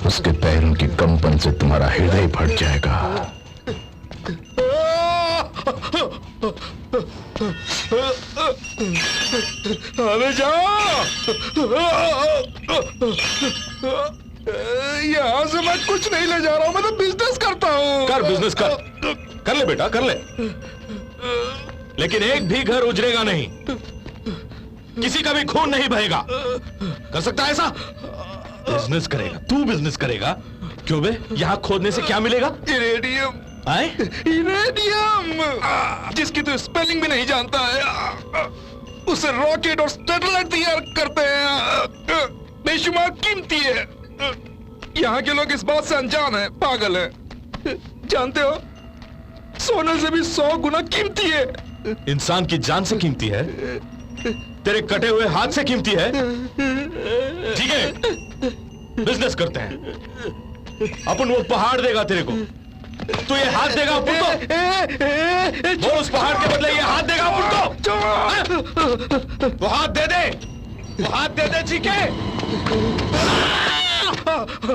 उसके पैरों की कंपन से तुम्हारा हृदय फट जाएगा। अरे जाओ, यहाँ से मैं कुछ नहीं ले जा रहा हूँ, मैं तो बिजनेस करता हूँ। कर बिजनेस कर ले बेटा, कर ले, लेकिन एक भी घर उजड़ेगा नहीं, किसी का भी खून नहीं बहेगा। कर सकता है ऐसा? बिजनेस करेगा, तू बिजनेस करेगा। क्यों बे? यहाँ खोदने से क्या मिलेगा? इरेडियम। आए? इरेडियम, जिसकी तो स्पेलिंग भी नहीं जानता है, उसे रॉकेट और सैटेलाइट तैयार करते हैं। बेशुमार कीमती है। यहाँ के लोग इस बात से अनजान है, पागल है। जानते हो, सोने से भी 100 गुना कीमती है। इंसान की जान से कीमती है, तेरे कटे हुए हाथ से कीमती है। ठीक है, बिजनेस करते हैं। अपन वो पहाड़ देगा तेरे को, तू ये हाथ देगा अपन को। वो उस पहाड़ के बदले ये हाथ देगा अपन को। वो हाथ दे दे, वो हाथ दे दे। ठीक है,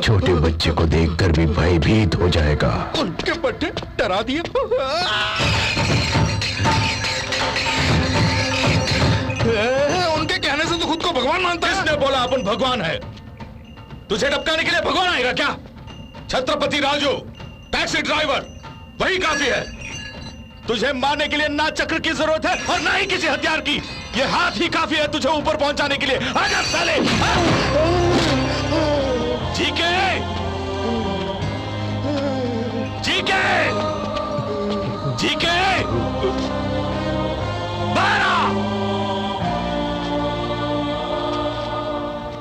छोटे बच्चे को देखकर भी भयभीत हो जाएगा। उनके पट्टे डरा दिए। उनके कहने से तो खुद को भगवान मानता है। किसने बोला अपन भगवान है? तुझे टपकाने के लिए भगवान आएगा क्या? छत्रपति राजू, टैक्सी ड्राइवर, वही काफी है। तुझे मारने के लिए ना चक्र की जरूरत है और ना ही किसी हथियार की। ये हाथ ही काफी है तुझे ऊपर पहुंचाने के लिए। आजा साले। ठीक है, ठीक है, ठीक है।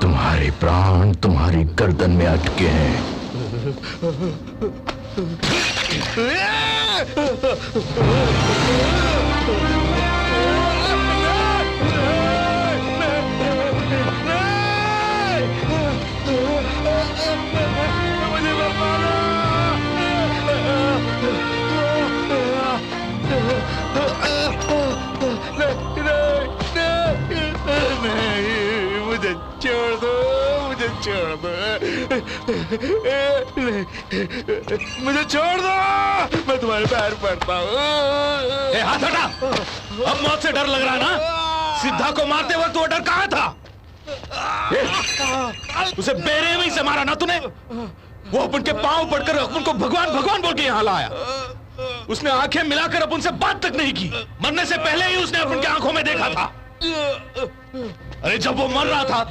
तुम्हारे प्राण तुम्हारी गर्दन में अटके हैं। मुझे छोड़ दो, मुझे छोड़ दो, मुझे छोड़ दो, मैं तुम्हारे पैर पड़ता हूँ। हाथ हटा। अब मौत से डर लग रहा ना? सिद्धा को मारते वक्त वो डर कहाँ था? उसे बेरहमी से मारा ना तूने? वो अपन के पांव पड़कर अपन को भगवान भगवान बोल के यहाँ लाया। उसने आंखें मिलाकर अपन से बात तक नहीं की। मरने से पहले ही उसने अपन की आंखों में देखा था। अरे जब वो मर रहा था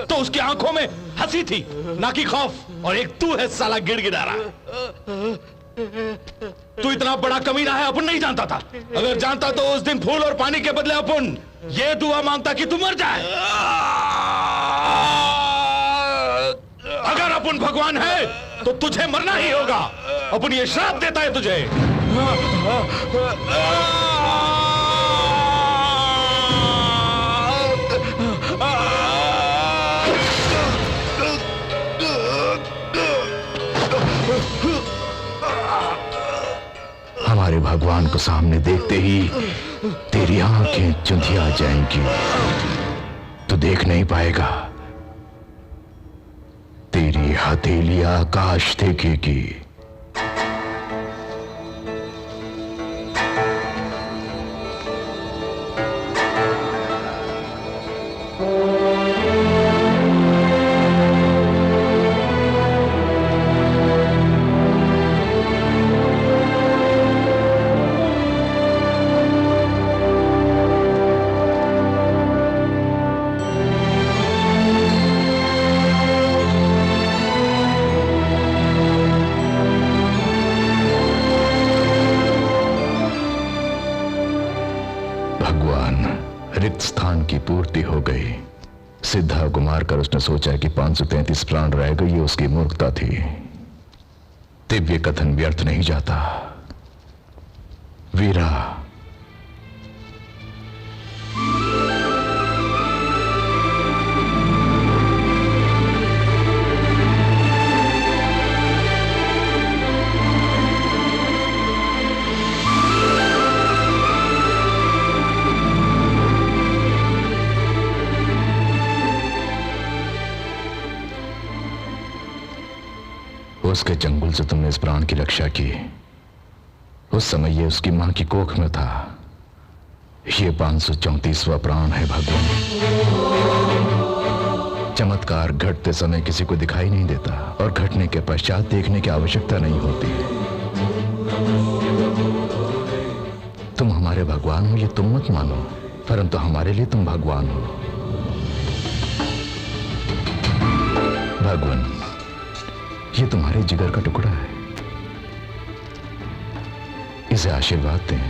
तो उसकी आंखों में हंसी थी, ना कि खौफ। और एक तू है साला गिड़गिड़ा रहा। तू इतना बड़ा कमीना है अपन नहीं जानता था। अगर जानता तो उस दिन फूल और पानी के बदले अपन ये दुआ मांगता कि तू मर जाए। अगर अपन भगवान है तो तुझे मरना ही होगा। अपन ये श्राप देता है तुझे। हमारे भगवान को सामने देखते ही तेरी आंखें चुंधिया जाएंगी। तू देख नहीं पाएगा, तेरी हथेली आकाश देखेगी। रिक्त स्थान की पूर्ति हो गई। सिद्धा को मारकर उसने सोचा कि 533 प्राण रह गए, ये उसकी मूर्खता थी। दिव्य कथन व्यर्थ नहीं जाता। वीरा, उसके चंगुल से तुमने इस प्राण की रक्षा की। उस समय ये उसकी मां की कोख में था। ये 534वां प्राण है भगवान। चमत्कार घटते समय किसी को दिखाई नहीं देता और घटने के पश्चात देखने की आवश्यकता नहीं होती। तुम हमारे भगवान हो ये तुम मत मानो, परंतु हमारे लिए तुम भगवान हो। भगवान, ये तुम्हारे जिगर का टुकड़ा है, इसे आशीर्वाद दें।